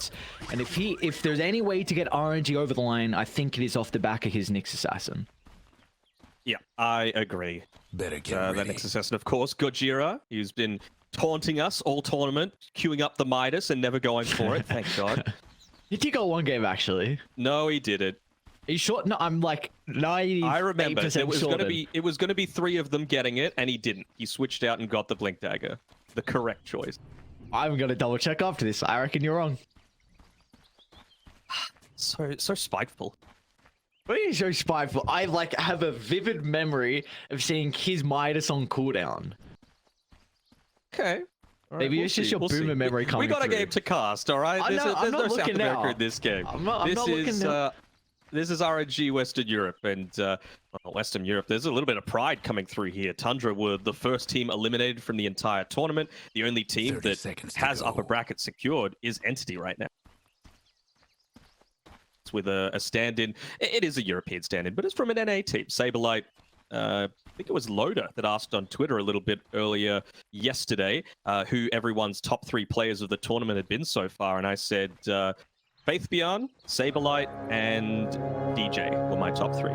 sets. And if there's any way to get RNG over the line, I think it is off the back of his Nyx Assassin. Yeah, I agree. Better get That ready. Nyx Assassin, of course, Gojira, who's been taunting us all tournament, queuing up the Midas and never going for it. Thank God. He got one game actually. No, he didn't. Are you sure? No, I'm like 98% I remember it was sure going to be 3 of them getting it, and he didn't. He switched out and got the Blink Dagger, the correct choice. I'm gonna double check after this. I reckon you're wrong. So spiteful. Why are you so spiteful? I like have a vivid memory of seeing his Midas on cooldown. Okay. All right, Maybe we'll it's just see, your we'll boomer see. memory coming We got a through. game to cast, all right? There's I'm no not South looking America now. in this game. I'm not looking now. This is RNG Western Europe, and Western Europe, there's a little bit of pride coming through here. Tundra were the first team eliminated from the entire tournament. The only team 30 that seconds to has go. upper bracket secured is Entity right now. It's with a stand-in. It is a European stand-in, but it's from an NA team. Saberlight, I think it was Loda that asked on Twitter a little bit earlier yesterday who everyone's top 3 players of the tournament had been so far, and I said Faith Beyond, Saberlight, and DJ were my top 3.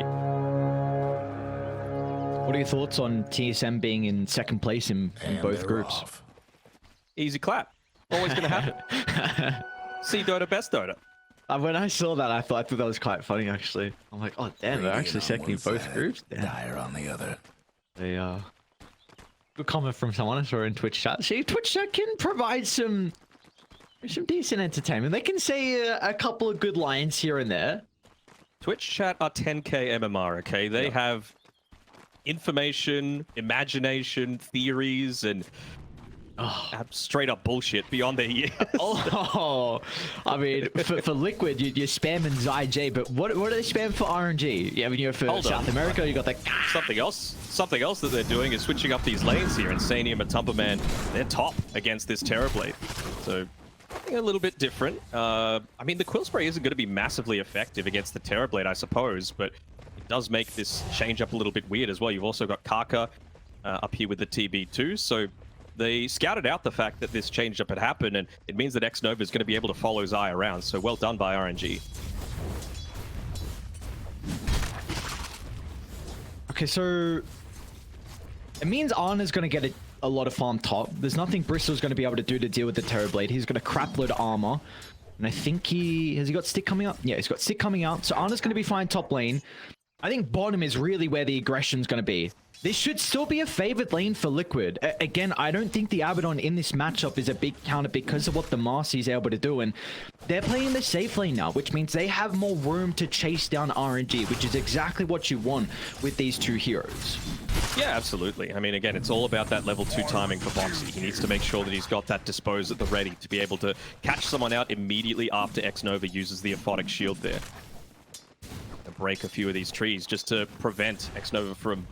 What are your thoughts on TSM being in second place in And both they're groups? off. Easy clap. Always going to happen. See Dota, best Dota. When I saw that, I thought that was quite funny, actually. I'm like, oh, damn, they're Radiant actually on second in one both side, groups. Damn. Dire on the other. They, good comment from someone I saw in Twitch chat. See, Twitch chat can provide some decent entertainment. They can say a couple of good lines here and there. Twitch chat are 10k MMR, okay? They have information, imagination, theories, and straight up bullshit beyond their years. Oh, I mean, for Liquid, you're spamming ZyJ, but what do they spam for RNG? Yeah, when you're for Hold South on. America, you got the... Something else that they're doing is switching up these lanes here. Insania and Matumbaman, they're top against this Terrorblade. So, a little bit different. I mean, the Quill Spray isn't going to be massively effective against the Terrorblade, I suppose, but it does make this change up a little bit weird as well. You've also got Kaka up here with the TB2, so they scouted out the fact that this change up had happened, and it means that X Nova is going to be able to follow Zai around, so well done by RNG. Okay, so it means Arna's going to get a lot of farm top. There's nothing Bristol's going to be able to do to deal with the Terrorblade. He's got a crap load of armor. And I think has he got stick coming up? Yeah, he's got stick coming out. So Arna's going to be fine top lane. I think bottom is really where the aggression's going to be. This should still be a favored lane for Liquid. Again, I don't think the Abaddon in this matchup is a big counter because of what the Marcy's able to do. And they're playing the safe lane now, which means they have more room to chase down RNG, which is exactly what you want with these two heroes. Yeah, absolutely. I mean, again, it's all about that level 2 timing for Boxy. He needs to make sure that he's got that dispose at the ready to be able to catch someone out immediately after X Nova uses the Aphotic Shield there. And break a few of these trees just to prevent X Nova from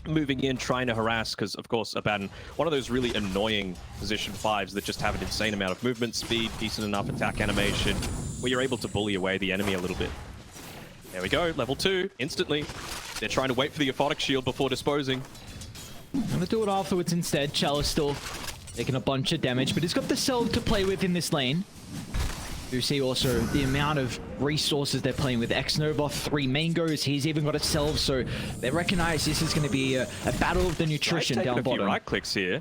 moving in, trying to harass, because, of course, Abaddon, one of those really annoying position 5s that just have an insane amount of movement speed, decent enough attack animation, where you're able to bully away the enemy a little bit. There we go, level 2, instantly. They're trying to wait for the Aphotic Shield before disposing. I'm gonna do it afterwards instead. Chalice still taking a bunch of damage, but he's got the Cell to play with in this lane. You see also the amount of resources they're playing with. X Nova, 3 mangoes. He's even got a Salve, so they recognize this is going to be a battle of the nutrition down bottom. A few right clicks here.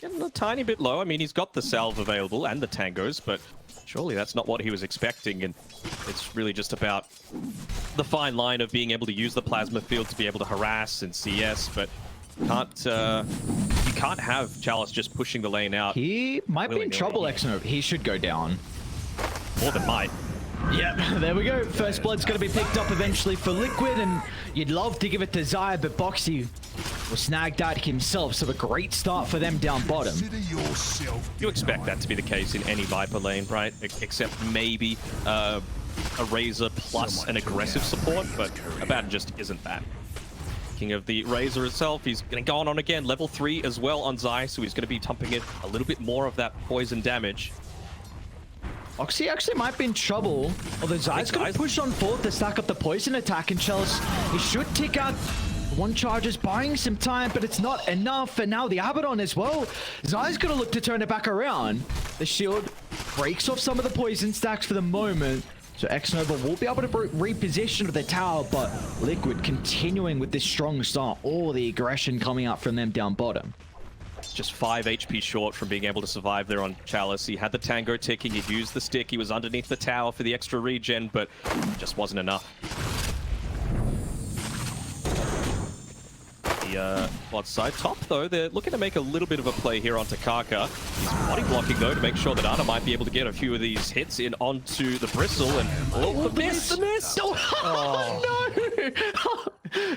Getting a tiny bit low. I mean, he's got the Salve available and the Tangos, but surely that's not what he was expecting, and it's really just about the fine line of being able to use the Plasma Field to be able to harass and CS, but you can't have Chalice just pushing the lane out. He might be in trouble, X Nova. He should go down. More than might. Yep, there we go. First blood's going to be picked up eventually for Liquid, and you'd love to give it to Zaya, but Boxy will snag that himself, so a great start for them down bottom. You expect that to be the case in any Viper lane, right? Except maybe a Razor plus an aggressive support, but Abaddon just isn't that. King of the Razor itself, he's going to go on again, level 3 as well on Zai, so he's going to be dumping it a little bit more of that poison damage. Oxy actually might be in trouble, although Zai's going to push on forward to stack up the poison attack, and Chalice, he should tick out One charge is buying some time, but it's not enough. And now the Abaddon as well. Zai's going to look to turn it back around. The shield breaks off some of the poison stacks for the moment. So Ex Nova will be able to reposition the tower, but Liquid continuing with this strong start. All the aggression coming up from them down bottom. Just 5 HP short from being able to survive there on Chalice. He had the tango ticking, he'd used the stick, he was underneath the tower for the extra regen, but just wasn't enough. The bot side top, though, they're looking to make a little bit of a play here onto Kaka. He's body blocking, though, to make sure that Ana might be able to get a few of these hits in onto the Bristle, and oh, the miss! Oh, no!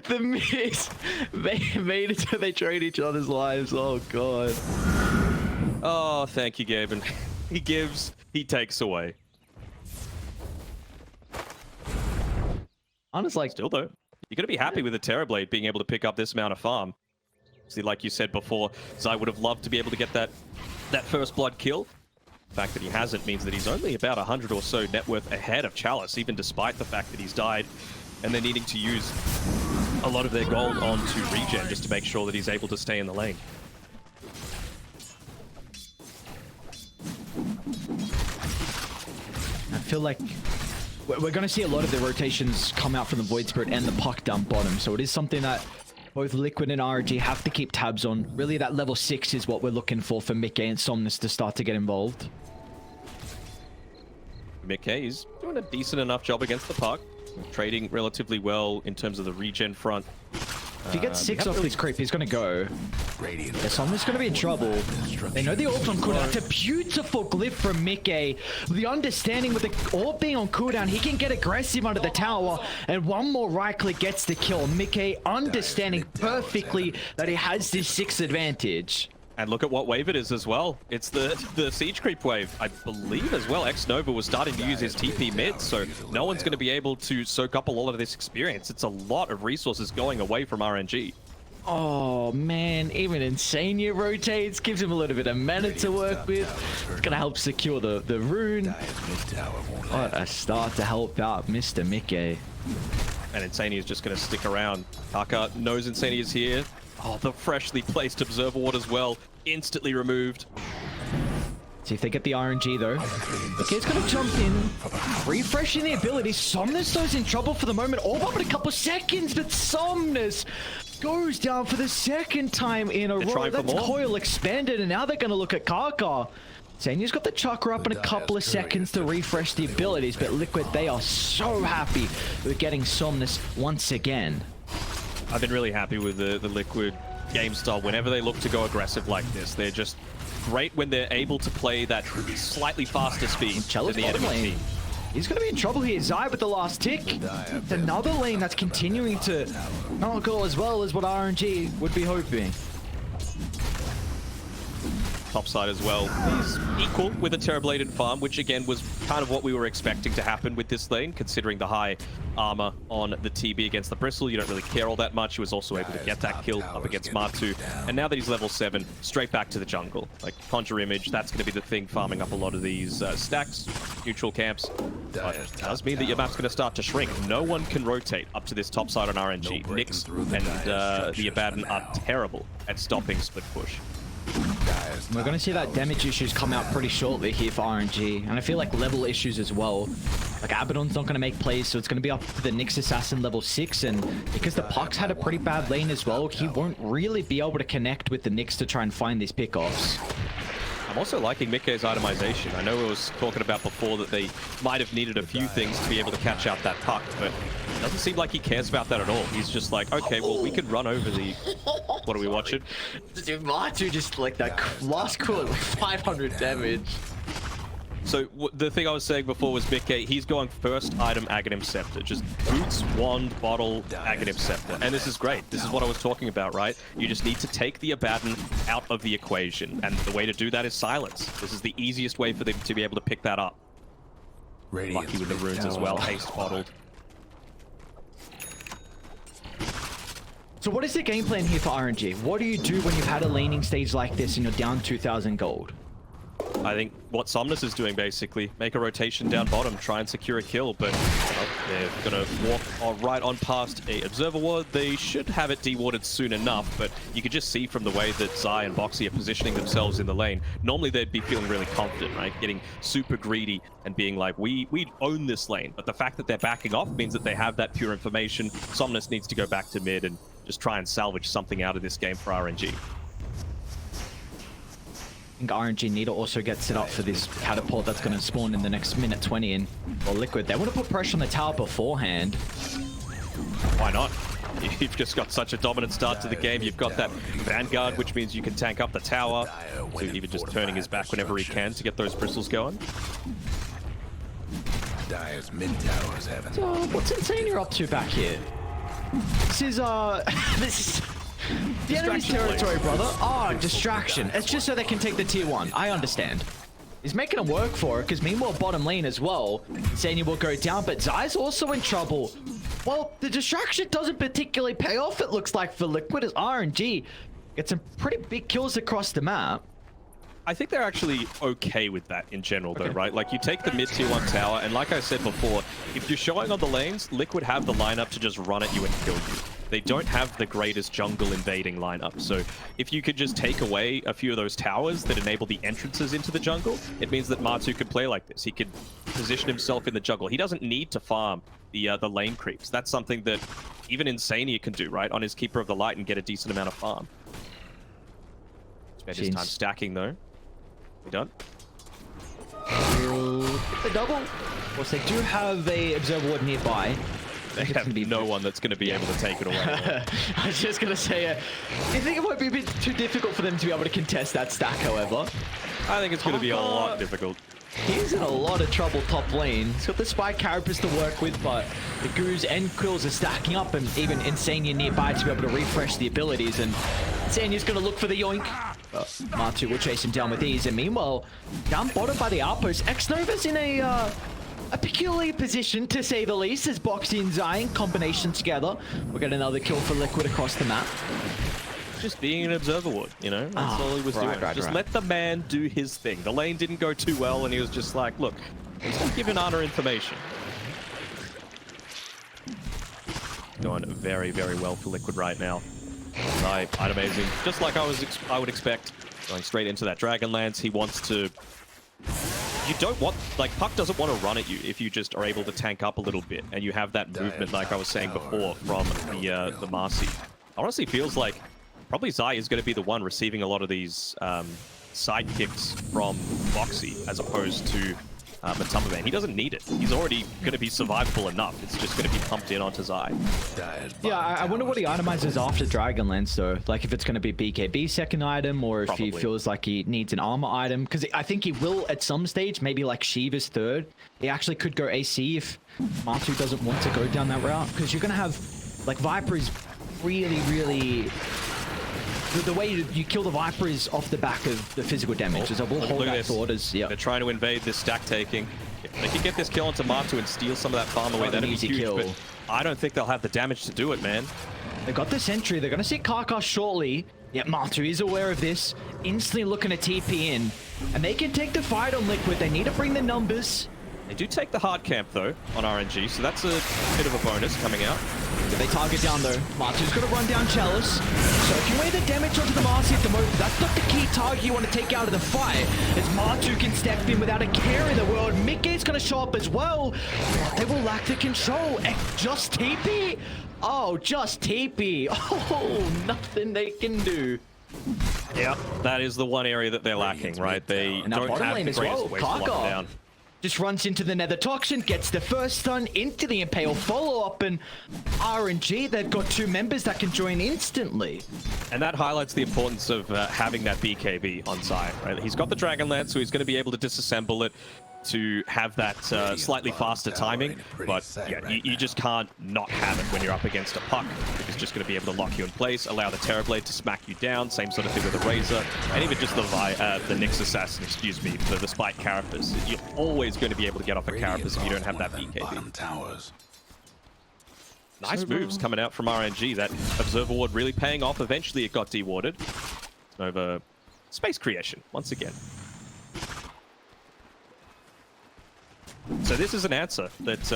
The miss! They made it so they trade each other's lives. Oh, God. Oh, thank you, Gabe. And he gives, he takes away. Ana's like... Still, though, you're going to be happy with the Terrorblade being able to pick up this amount of farm. See, like you said before, Zai would have loved to be able to get that first blood kill. The fact that he hasn't means that he's only about 100 or so net worth ahead of Chalice, even despite the fact that he's died. And they're needing to use a lot of their gold onto regen just to make sure that he's able to stay in the lane. I feel like we're going to see a lot of the rotations come out from the Void Spirit and the Puck down bottom. So it is something that both Liquid and RNG have to keep tabs on. Really, that level 6 is what we're looking for Mickey and Somnus to start to get involved. Mickey is doing a decent enough job against the Puck. Trading relatively well in terms of the regen front. If he gets 6 off his creep, he's going to go. Yeah, Somnus going to be in trouble. They know the orb's on cooldown. It's a beautiful glyph from Mickey. The understanding with the orb being on cooldown, he can get aggressive under the tower, and one more right click gets the kill. Mickey understanding perfectly that he has this 6 advantage. And look at what wave it is as well. It's the siege creep wave. I believe as well Ex Nova was starting to use his TP mid, so no one's going to be able to soak up a lot of this experience. It's a lot of resources going away from RNG. Oh man, even Insania rotates, gives him a little bit of mana to work with. It's going to help secure the rune. What a start to help out Mr. Mickey. And Insania is just going to stick around. Kaka knows Insania is here. Oh, the freshly placed Observer Ward as well. Instantly removed. See if they get the RNG though. Okay, it's going to jump in. Refreshing the ability. Somnus though's in trouble for the moment. All but a couple seconds, but Somnus goes down for the second time in a row. That's coil expanded, and now they're going to look at Kaka. Sania's got the chakra up in a couple of seconds to refresh the abilities, but Liquid, they are so happy with getting Somnus once again. I've been really happy with the Liquid game style. Whenever they look to go aggressive like this, they're just great when they're able to play that slightly faster speed than the enemy team. He's going to be in trouble here. Zai with the last tick. It's another lane that's continuing to not go as well as what RNG would be hoping. Topside as well. He's equal with a Terrorbladed farm, which again was kind of what we were expecting to happen with this lane, considering the high armor on the TB against the Bristle. You don't really care all that much. He was also able to get that kill up against Matu. And now that he's level 7, straight back to the jungle. Like, Conjure Image, that's going to be the thing farming up a lot of these stacks, neutral camps. But it does mean that your map's going to start to shrink. No one can rotate up to this topside on RNG. Nyx and the Abaddon are terrible at stopping split push. We're going to see that damage issues come out pretty shortly here for RNG. And I feel like level issues as well. Like Abaddon's not going to make plays, so it's going to be up to the Nyx Assassin level 6. And because the Puck's had a pretty bad lane as well, he won't really be able to connect with the Nyx to try and find these pickoffs. I'm also liking Mickey's itemization. I know we was talking about before that they might have needed a few things to be able to catch out that Puck, but it doesn't seem like he cares about that at all. He's just like, okay, well, we could run over the... What are we watching? Dude, Matu just like that last cool 500 damage. So the thing I was saying before was Mickey, he's going first item Aghanim Scepter. Just boots, wand, bottle, Aghanim Scepter. And this is great. This is what I was talking about, right? You just need to take the Abaddon out of the equation. And the way to do that is silence. This is the easiest way for them to be able to pick that up. Lucky with the runes as well, haste bottled. So what is the game plan here for RNG? What do you do when you've had a laning stage like this and you're down 2,000 gold? I think what Somnus is doing, basically, make a rotation down bottom, try and secure a kill, but They're going to walk right on past a observer ward. They should have it dewarded soon enough, but you could just see from the way that Zai and Boxy are positioning themselves in the lane. Normally they'd be feeling really confident, right? Getting super greedy and being like, we own this lane. But the fact that they're backing off means that they have that pure information. Somnus needs to go back to mid and just try and salvage something out of this game for RNG. I think RNG need to also get set up for this catapult that's going to spawn in the next minute 20 in or Liquid. They want to put pressure on the tower beforehand. Why not? You've just got such a dominant start to the game. You've got that Vanguard, which means you can tank up the tower. So even just turning his back whenever he can to get those bristles going. Dire's mid towers haven't. So what's Insane you're up to back here? This is this is the enemy's territory, brother. Oh, distraction. It's just so they can take the tier 1. I understand. He's making them work for it, because meanwhile, bottom lane as well, Insania will go down, but Zai's also in trouble. Well, the distraction doesn't particularly pay off, it looks like, for Liquid, as RNG gets some pretty big kills across the map. I think they're actually okay with that in general, though, right? Like, you take the mid-tier 1 tower, and like I said before, if you're showing on the lanes, Liquid have the lineup to just run at you and kill you. They don't have the greatest jungle invading lineup, so if you could just take away a few of those towers that enable the entrances into the jungle, it means that Matu could play like this. He could position himself in the jungle. He doesn't need to farm the lane creeps. That's something that even Insania can do, right? On his Keeper of the Light and get a decent amount of farm. Spend his time stacking, though. We done? The double. Of course, they do have a observer ward nearby. They have no one that's going to be able to take it away. I was just going to say, do you think it might be a bit too difficult for them to be able to contest that stack, however? I think it's going to be a lot difficult. He's in a lot of trouble top lane. He's got the Spike carapace to work with, but the Goos and Quills are stacking up, and even Insania nearby to be able to refresh the abilities, and Insania's going to look for the yoink. Matu will chase him down with ease, and meanwhile, down bottom by the outpost, Ex Nova's in a peculiar position, to say the least, as Boxy and Zai in combination together. We'll get another kill for Liquid across the map. Just being an observer would, you know? That's all he was doing. Just let the man do his thing. The lane didn't go too well, and he was just like, look, he's not giving Ana information. Going very, very well for Liquid right now. Zai, quite amazing. Just like I would expect. Going straight into that Dragonlance. He wants to... You don't want, like, Puck doesn't want to run at you if you just are able to tank up a little bit and you have that movement, like I was saying before, from the Marcy. Honestly, feels like probably Zai is going to be the one receiving a lot of these side kicks from Boxy as opposed to Matumbaman. He doesn't need it. He's already going to be survivable enough. It's just going to be pumped in onto Zai. Yeah, I wonder what he itemizes after Dragonlance, though. Like, if it's going to be BKB second item, or if he feels like he needs an armor item. Because I think he will, at some stage, maybe like Shiva's third. He actually could go AC if Matu doesn't want to go down that route. Because you're going to have, like, Viper is really, really... The way you kill the Viper is off the back of the physical damage. So we'll hold that thought as, yeah. They're trying to invade this stack taking. If they can get this kill onto Matu and steal some of that farm away, that'd be huge. Kill. But I don't think they'll have the damage to do it, man. They got the sentry. They're going to see Karkas shortly. Yeah, Matu is aware of this. Instantly looking to TP in. And they can take the fight on Liquid. They need to bring the numbers. They do take the hard camp, though, on RNG, so that's a bit of a bonus coming out. They target down, though. Matu's going to run down Chalice. Soaking away the damage onto the Marcy at the moment. That's not the key target you want to take out of the fight, as Matu can step in without a care in the world. Midgate's going to show up as well. But they will lack the control. And just TP? Oh, just TP. Oh, nothing they can do. Yeah, that is the one area that they're lacking, right? They don't have the greatest ways to lock them down. Just runs into the Nether Toxin, gets the first stun into the Impale follow-up, and RNG, they've got two members that can join instantly. And that highlights the importance of having that BKB on side, right? He's got the Dragonlance, so he's going to be able to disassemble it to have that slightly faster timing, but yeah, you just can't not have it when you're up against a Puck. It's just going to be able to lock you in place, allow the Terrorblade to smack you down, same sort of thing with the Razor, and even just the Nyx Assassin, excuse me, the Spike Carapace. You're always going to be able to get off a Carapace if you don't have that BKB. Nice moves coming out from RNG. That Observer Ward really paying off. Eventually it got dewarded. Over space creation, once again. So this is an answer that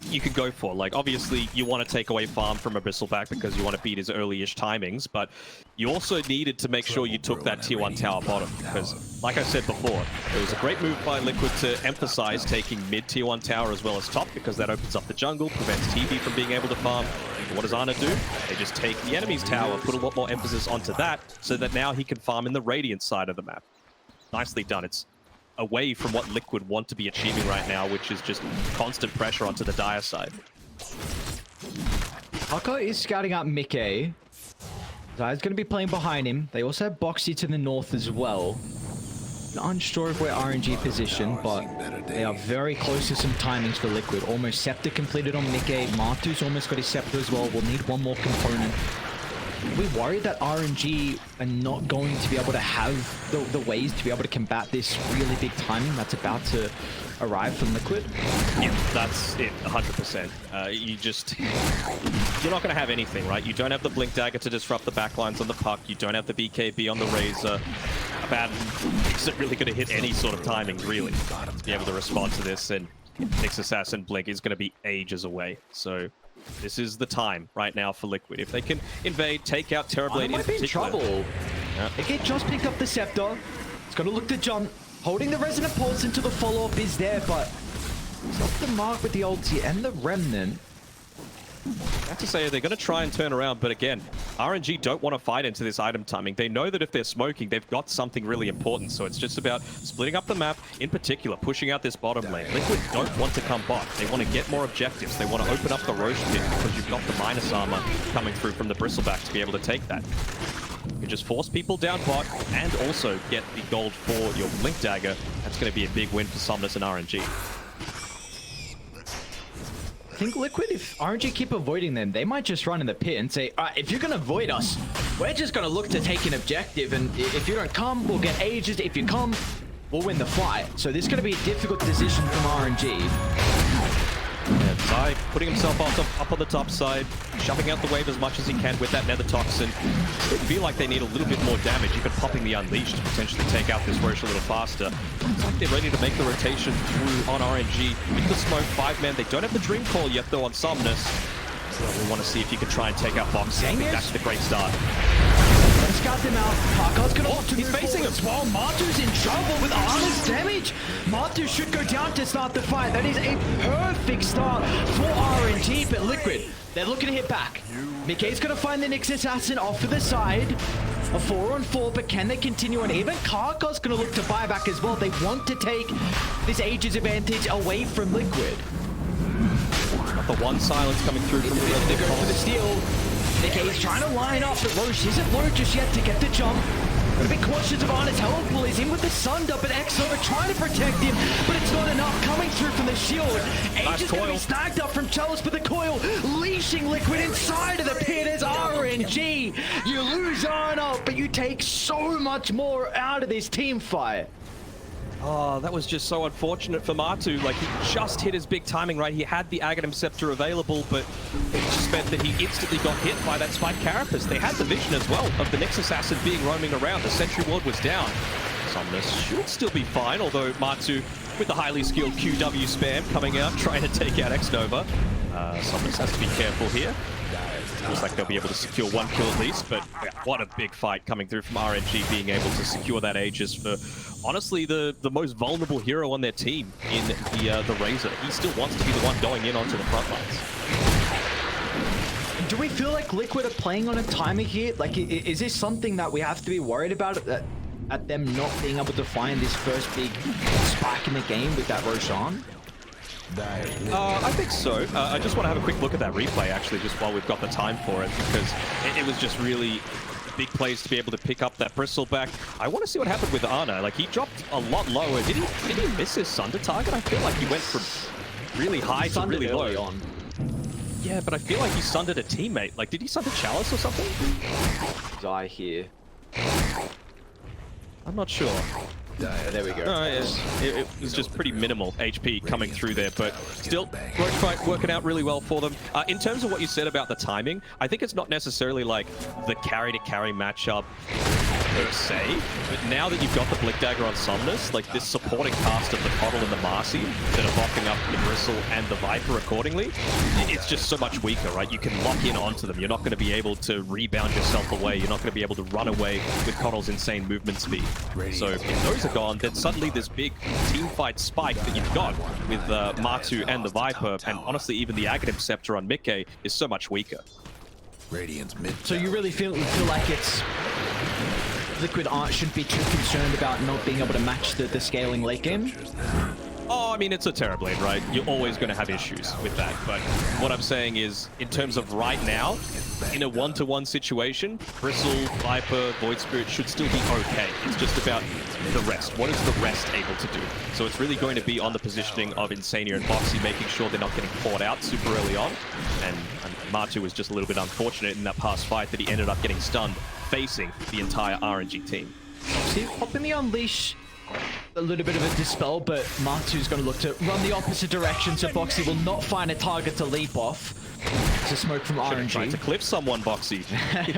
you could go for. Like, obviously, you want to take away farm from a Bristleback because you want to beat his early-ish timings, but you also needed to make sure you took that tier 1 tower bottom because, like I said before, it was a great move by Liquid to emphasize taking mid tier 1 tower as well as top because that opens up the jungle, prevents TV from being able to farm. And what does Ana do? They just take the enemy's tower, put a lot more emphasis onto that so that now he can farm in the Radiant side of the map. Nicely done. It's away from what Liquid want to be achieving right now, which is just constant pressure onto the Dire side. Haka is scouting out Mickey. Zaya's going to be playing behind him. They also have Boxy to the north as well. Unsure of where RNG position, but they are very close to some timings for Liquid. Almost Scepter completed on Mickey. Matu's almost got his Scepter as well. We'll need one more component. We worried that RNG are not going to be able to have the ways to be able to combat this really big timing that's about to arrive from Liquid. Yeah, that's it, 100%. You're not going to have anything, right? You don't have the Blink Dagger to disrupt the backlines on the Puck. You don't have the BKB on the Razor. Isn't really going to hit any sort of timing, really, to be able to respond to this. And Nyx Assassin Blink is going to be ages away. So this is the time right now for Liquid. If they can invade, take out Terrorblade might be in trouble. Yeah. Mickey just picked up the Scepter. It's going to look to jump. Holding the Resonant Pulse until the follow-up is there, but it's off the mark with the ulti and the Remnant. I have to say, they're going to try and turn around, but again, RNG don't want to fight into this item timing. They know that if they're smoking, they've got something really important, so it's just about splitting up the map, in particular, pushing out this bottom lane. Liquid don't want to come bot. They want to get more objectives. They want to open up the Roche pit because you've got the minus armor coming through from the Bristleback to be able to take that. You just force people down bot and also get the gold for your Blink Dagger. That's going to be a big win for Somnus and RNG. I think Liquid, if RNG keep avoiding them, they might just run in the pit and say, all right, if you're going to avoid us, we're just going to look to take an objective. And if you don't come, we'll get ages. If you come, we'll win the fight. So this is going to be a difficult decision from RNG. Yeah, Zai putting himself up on the top side, shoving out the wave as much as he can with that Nether Toxin. They feel like they need a little bit more damage, even popping the Unleashed to potentially take out this Roche a little faster. It's like they're ready to make the rotation through on RNG. With the smoke, 5-man. They don't have the Dream Call yet, though, on Somnus. So we want to see if you can try and take out Boxy. I think that's the great start. Let's scout them out. Haka's gonna look to he's facing as well. Matu's in trouble with Arna's damage. Matu should go down to start the fight. That is a perfect start for RNG, but Liquid, they're looking to hit back. Mickey's gonna find the Nyx Assassin off to the side. A 4-on-4, but can they continue? And even Karka's gonna look to buy back as well. They want to take this Aegis advantage away from Liquid. Got the one silence coming through from the Red. They go for the steal. Mickey's trying to line up, but Roche isn't low just yet to get the jump. Gonna be cautious of Arna's health pool. He's in with the Sunder, but X-Nova trying to protect him, but it's not enough. Coming through from the shield. Aegis gonna be snagged up from Chalice, but the coil leashing Liquid inside of the pit as RNG. You lose Arna, but you take so much more out of this team fight. Oh, that was just so unfortunate for Matu. Like, he just hit his big timing, right? He had the Aghanim Scepter available, but it just meant that he instantly got hit by that Spike Carapace. They had the vision as well of the Nyx Assassin being roaming around. The Sentry Ward was down. Somnus should still be fine, although Matu, with the highly skilled QW spam coming out, trying to take out X-Nova. Somnus has to be careful here. Looks like they'll be able to secure one kill at least, but what a big fight coming through from RNG, being able to secure that Aegis for, honestly, the most vulnerable hero on their team in the Razor. He still wants to be the one going in onto the front lines. Do we feel like Liquid are playing on a timer here? Like, is this something that we have to be worried about at them not being able to find this first big spike in the game with that Roshan? I think so. I just want to have a quick look at that replay, actually, just while we've got the time for it, because it was just really big plays to be able to pick up that Bristleback. I want to see what happened with Ana. Like, he dropped a lot lower. Did he miss his Sunder target? I feel like he went from really high to really low. On. Yeah, but I feel like he sundered a teammate. Like, did he sunder Chalice or something? Die here. I'm not sure. There we go. No, it was just pretty minimal HP coming through there, but still, Roach fight working out really well for them. In terms of what you said about the timing, I think it's not necessarily like the carry-to-carry matchup per se, but now that you've got the Blick Dagger on Somnus, like this supporting cast of the Coddle and the Marcy that are buffing up the Bristle and the Viper accordingly, it's just so much weaker, right? You can lock in onto them. You're not going to be able to rebound yourself away. You're not going to be able to run away with Coddle's insane movement speed. So if those are gone, then suddenly this big team fight spike that you've got with Matu and the Viper, and honestly even the Aghanim Scepter on Mickey, is so much weaker. Radiant's mid. So you really feel like it's Liquid shouldn't be too concerned about not being able to match the scaling late game? Oh, I mean, it's a Terrorblade, right? You're always going to have issues with that. But what I'm saying is, in terms of right now, in a one-to-one situation, Bristle, Viper, Void Spirit should still be okay. It's just about the rest. What is the rest able to do? So it's really going to be on the positioning of Insania and Boxy, making sure they're not getting caught out super early on. And Matu was just a little bit unfortunate in that past fight that he ended up getting stunned, facing the entire RNG team. See, pop in the Unleash. A little bit of a dispel, but Matu's going to look to run the opposite direction, so Boxy will not find a target to leap off. It's a smoke from RNG. Trying to clip someone, Boxy.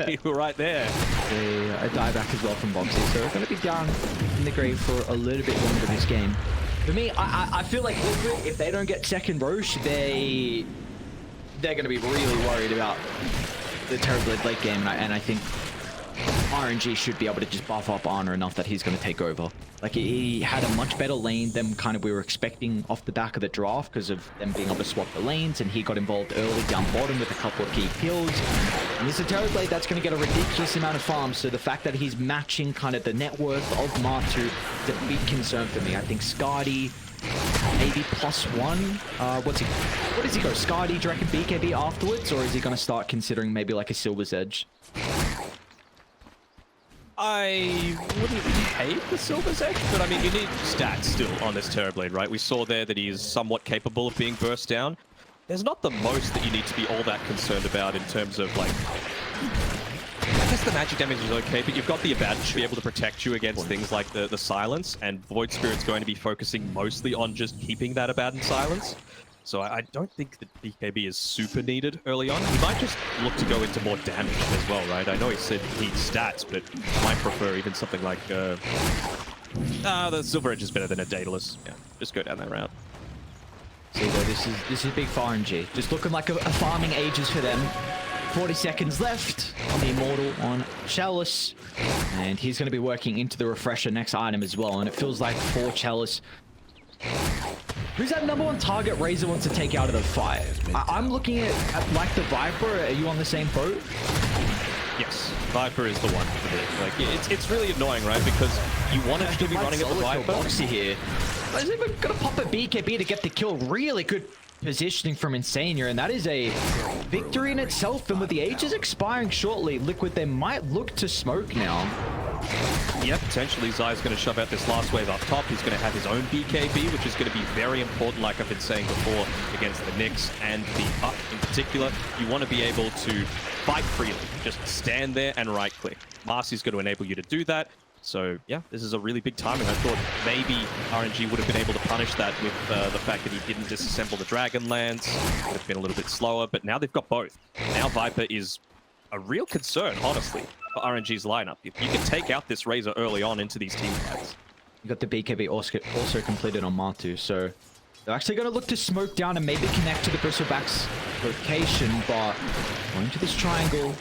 You were right there. A dieback as well from Boxy, so we're going to be down in the grave for a little bit longer this game. For me, I feel like Liquid, if they don't get second Roche, they're going to be really worried about the Terrorblade late game, and I think RNG should be able to just buff up Honor enough that he's going to take over. Like, he had a much better lane than kind of we were expecting off the back of the draft because of them being able to swap the lanes, and he got involved early down bottom with a couple of key kills. And this is a Terrorblade that's going to get a ridiculous amount of farms, so the fact that he's matching kind of the net worth of Matu is a big concern for me. I think Skadi, maybe +1. What does he go? Skadi, do you reckon BKB afterwards, or is he going to start considering maybe like a Silver's Edge? I wouldn't hate the Silver's Edge, but I mean, you need stats still on this Terrorblade, right? We saw there that he is somewhat capable of being burst down. There's not the most that you need to be all that concerned about in terms of, like... I guess the magic damage is okay, but you've got the advantage to be able to protect you against things like the silence, and Void Spirit's going to be focusing mostly on just keeping that Abaddon silence. So I don't think that BKB is super needed early on. He might just look to go into more damage as well, right? I know he said he needs stats, but I might prefer even something like... the Silver Edge is better than a Daedalus. Yeah, just go down that route. See, though, this is big for RNG. Just looking like a farming ages for them. 40 seconds left on the Immortal on Chalice. And he's going to be working into the Refresher next item as well. And it feels like for Chalice... Who's that #1 target Razor wants to take out of the fight? I'm looking at like the Viper. Are you on the same boat? Yes, Viper is the one for me. Like, it's really annoying, right? Because you want to still be running at the Viper. Boxy here. He's even gonna pop a BKB to get the kill. Really good positioning from Insania, and that is a victory in itself. And with the ages expiring shortly, Liquid, they might look to smoke now. Yeah, potentially Zai's going to shove out this last wave up top. He's going to have his own BKB, which is going to be very important, like I've been saying before, against the Nyx and the Puck in particular. You want to be able to fight freely. Just stand there and right-click. Marcy's going to enable you to do that. So, yeah, this is a really big timing. I thought maybe RNG would have been able to punish that with the fact that he didn't disassemble the Dragonlance. Would have been a little bit slower, but now they've got both. Now Viper is a real concern, honestly, for RNG's lineup. If you can take out this Razor early on into these team fights. You got the BKB also completed on Matu, so they're actually going to look to smoke down and maybe connect to the Bristleback's location, but going to this triangle,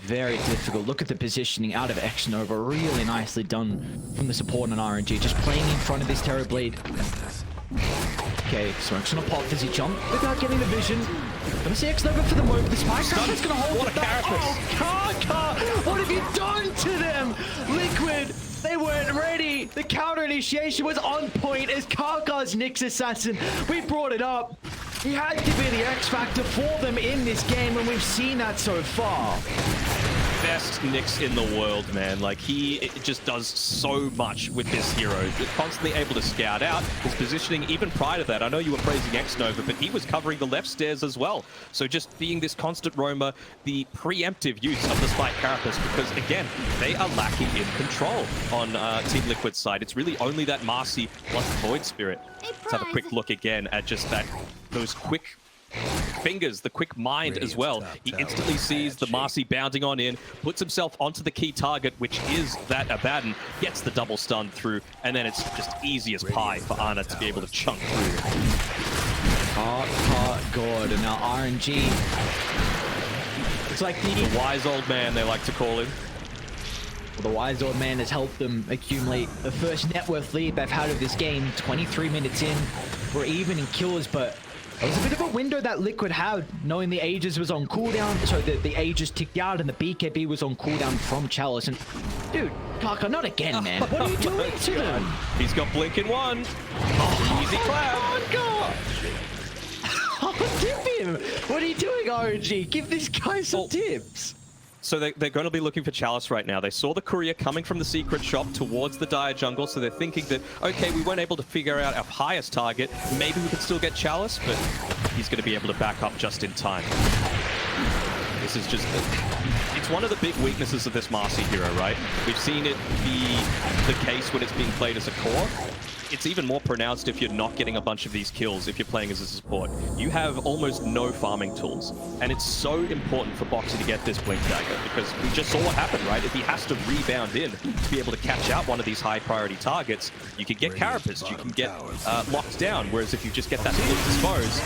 very difficult. Look at the positioning out of Ex Nova, really nicely done from the support on RNG, just playing in front of this Terrorblade. Okay, Smoke's gonna pop. Does he jump without getting the vision? Gonna see Ex Nova for the move. The spike is gonna hold. What a carapace! Oh, Kaka! What have you done to them? Liquid, they weren't ready. The counter initiation was on point as Kaka's Nyx assassin. We brought it up. He had to be the X factor for them in this game, and we've seen that so far. Best Nyx in the world, man. Like, he just does so much with this hero. He's constantly able to scout out his positioning. Even prior to that, I know you were praising Ex Nova, but he was covering the left stairs as well. So just being this constant roamer, the preemptive use of the Spike Carapace, because again, they are lacking in control on Team Liquid's side. It's really only that Marcy plus Void Spirit. Let's have a quick look again at just those quick fingers, the quick mind as well. He instantly sees the Marcy bounding on in, puts himself onto the key target, which is that Abaddon, gets the double stun through, and then it's just easy as pie for Ana to be able to chunk through. Oh god, and now RNG. It's like The wise old man, they like to call him. the wise old man has helped them accumulate the first net worth lead they've had of this game. 23 minutes in, we're even in kills, but it was a bit of a window that Liquid had, knowing the Aegis was on cooldown, so the Aegis ticked out and the BKB was on cooldown from Chalice. And dude, Kaka, not again, man. What are you doing to them? He's got blink in one. Oh, easy clap. Oh god! Oh, tip him! What are you doing, RNG? Give this guy some tips. So they're going to be looking for Chalice right now. They saw the courier coming from the secret shop towards the Dire jungle, so they're thinking that, okay, we weren't able to figure out our highest target. Maybe we could still get Chalice, but he's going to be able to back up just in time. This is just... It's one of the big weaknesses of this Marcy hero, right? We've seen it be the case when it's being played as a core. It's even more pronounced if you're not getting a bunch of these kills, if you're playing as a support. You have almost no farming tools, and it's so important for Boxy to get this Blink Dagger, because we just saw what happened, right? If he has to rebound in to be able to catch out one of these high priority targets, you can get carapaced, you can get locked down, whereas if you just get that Blink disposed,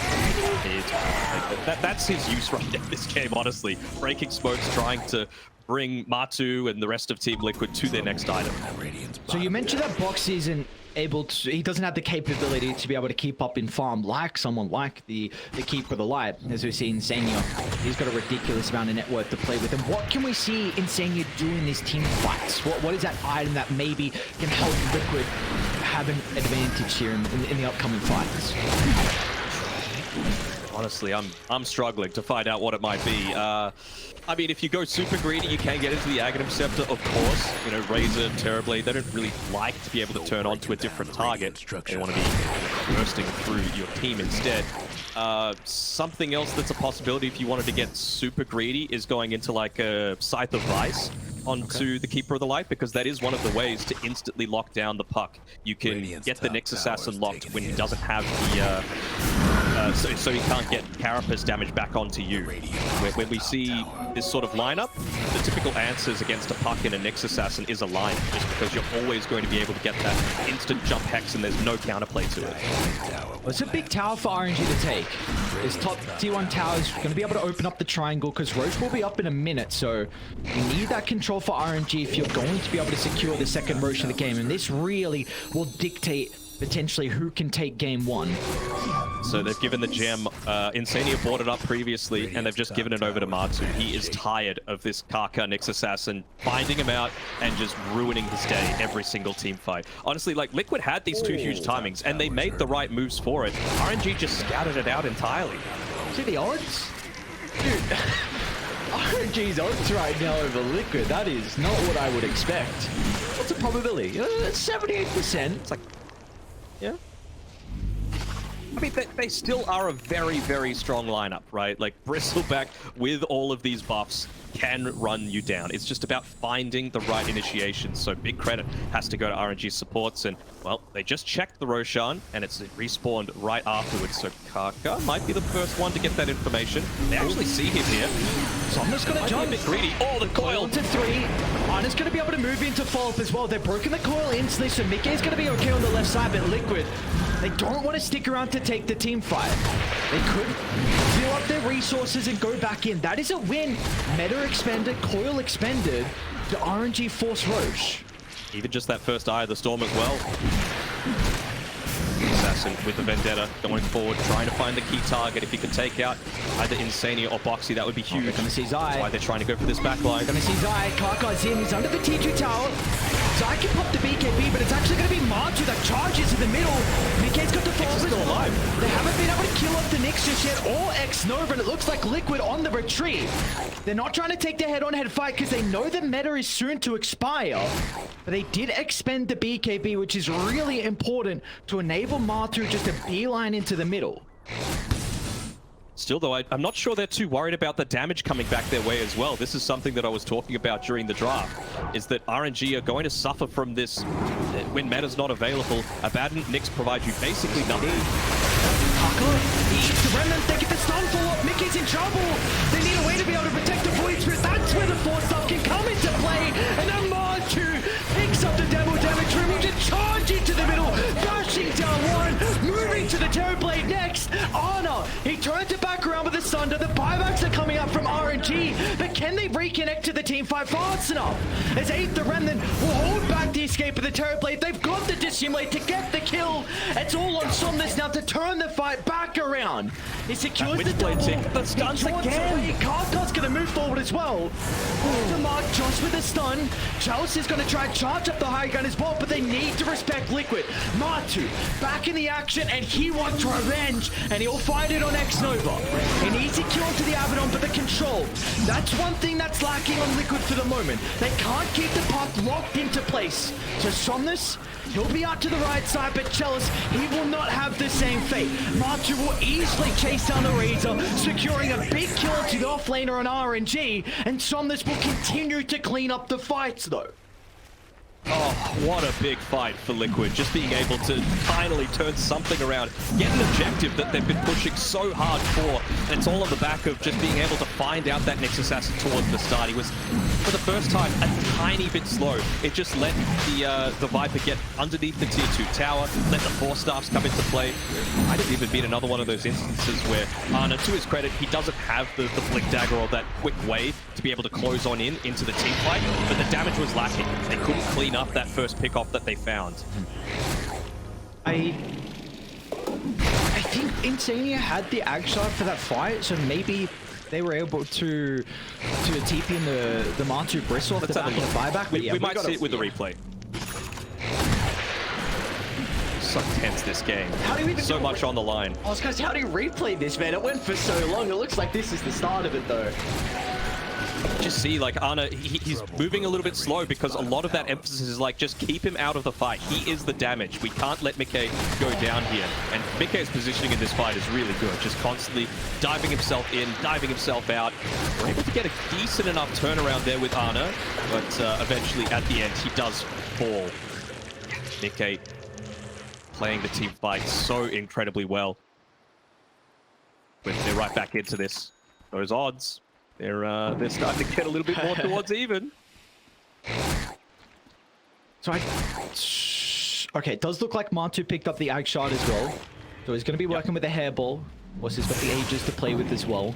that's his use right now in this game, honestly. Breaking smokes, trying to bring Matu and the rest of Team Liquid to their next item. So you mentioned that Boxy isn't able to, he doesn't have the capability to be able to keep up in farm like someone like the Keeper of the Light. As we see Insania, he's got a ridiculous amount of net worth to play with. And what can we see Insania do in these team fights? What is that item that maybe can help Liquid have an advantage here in the upcoming fights? Honestly, I'm struggling to find out what it might be. I mean, if you go super greedy, you can get into the Aghanim Scepter, of course. You know, Razor, Terrorblade, they don't really like to be able to turn on to a different target. They want to be bursting through your team instead. Something else that's a possibility if you wanted to get super greedy is going into like a Scythe of Vice onto the Keeper of the Light, because that is one of the ways to instantly lock down the puck. You can get the Nyx Assassin locked when he doesn't have the... so he can't get Carapace damage back onto you. When we see this sort of lineup, the typical answers against a puck and a Nyx Assassin is a line, just because you're always going to be able to get that instant jump hex and there's no counterplay to it. Well, it's a big tower for RNG to take. This top T1 tower is going to be able to open up the triangle, because Roche will be up in a minute, so you need that control for RNG if you're going to be able to secure the second Roche of the game, and this really will dictate potentially who can take game one. So they've given the gem, Insania bought it up previously, and they've just given it over to Matu. He is tired of this Kaka Nyx Assassin finding him out and just ruining his day every single team fight. Honestly, like, Liquid had these two huge timings, and they made the right moves for it. RNG just scouted it out entirely. See the odds? Dude, RNG's odds right now over Liquid, that is not what I would expect. What's the probability? 78%. It's like, yeah. I mean, they still are a very, very strong lineup, right? Like, Bristleback, with all of these buffs, can run you down. It's just about finding the right initiation. So big credit has to go to RNG supports. And, well, they just checked the Roshan, and it's respawned right afterwards. So Kaka might be the first one to get that information. They actually see him here. Somna's gonna jump. A bit greedy. Oh, the coil. To 3. Ana's gonna be able to move into follow-up as well. They've broken the coil instantly, so Mickey's gonna be okay on the left side, but Liquid, they don't want to stick around to take the team fight. They could fill up their resources and go back in. That is a win. Meta expended, coil expended, to RNG force Roche. Even just that first Eye of the Storm as well. Assassin with the Vendetta going forward, trying to find the key target. If he could take out either Insania or Boxy, that would be huge. They're gonna see Zai. That's why they're trying to go for this backline. Gonna see Zai. Kaka's in. He's under the T2 tower. Zai can pop the BKB, but it's actually gonna be Matu that charges in the middle. BK's got the fall. Still alive. They haven't been able to kill off the Nyx just yet, or Ex Nova, and it looks like Liquid on the retreat. They're not trying to take the head-on-head fight because they know the meta is soon to expire. But they did expend the BKB, which is really important to enable Matu just to beeline into the middle. Still, though, I'm not sure they're too worried about the damage coming back their way as well. This is something that I was talking about during the draft, is that RNG are going to suffer from this when meta's not available. Abaddon, Nyx provide you basically nothing. Kaka eats the remnants, they get the stun in trouble. They need a way to be able to protect the Void Spirit. That's where the Force Stuff can come into play. And then Matu picks up the Devil Damage, ready to charge into the middle, bashing down one, moving to the Terrorblade next. Ana, he turns it back around with the Sunder. The buybacks are coming up from RNG, but can they reconnect to the team fight fast enough? As 8th, the Remnant will hold back the escape of the Terrorblade. They've got the Dissimulate to get the kill. It's all on Somnus now to turn the fight back around. He secures the double. The stuns again. Karkar's going to move forward as well. The mark just with the stun. Chalice is going to try and charge up the high gun as well, but they need to respect Liquid. Matu back in the action, and he wants revenge, and he'll find it on Ex Nova. An easy kill to the Abaddon, but the control. That's one thing that's lacking on Liquid for the moment. They can't keep the puck locked into place. So Somnus, he'll be out to the right side, but Chalice, he will not have the same fate. Matu will easily chase down the Razor, securing a big kill to the offlaner on RNG, and Somnus will continue to clean up the fights though. Oh, what a big fight for Liquid. Just being able to finally turn something around, get an objective that they've been pushing so hard for. And it's all on the back of just being able to find out that Nyx Assassin towards the start. He was, for the first time, a tiny bit slow. It just let the Viper get underneath the tier 2 tower, let the Force Staffs come into play. Might have even been another one of those instances where Ana, to his credit, he doesn't have the Blink Dagger or that quick way to be able to close on into the team fight, but the damage was lacking. They couldn't clean up that first pick-off that they found. I think Insania had the ag shot for that fight, so maybe they were able to TP in the Matu Bristle off the back of the buyback. We might see it with the replay. So tense this game. How do you even so much on the line? I was going to say, how do you replay this, man? It went for so long. It looks like this is the start of it, though. Just see, like, Ana, he's moving a little bit slow because a lot of that emphasis is like, just keep him out of the fight. He is the damage. We can't let Mickey go down here. And Mickey's positioning in this fight is really good. Just constantly diving himself in, diving himself out. We're able to get a decent enough turnaround there with Ana, but eventually at the end, he does fall. Mickey playing the team fight so incredibly well. But they're right back into this. Those odds. They're starting to get a little bit more towards even. So okay, it does look like Matu picked up the ag shot as well. So he's going to be working with the hairball. Of course, he's got the Aegis to play with as well.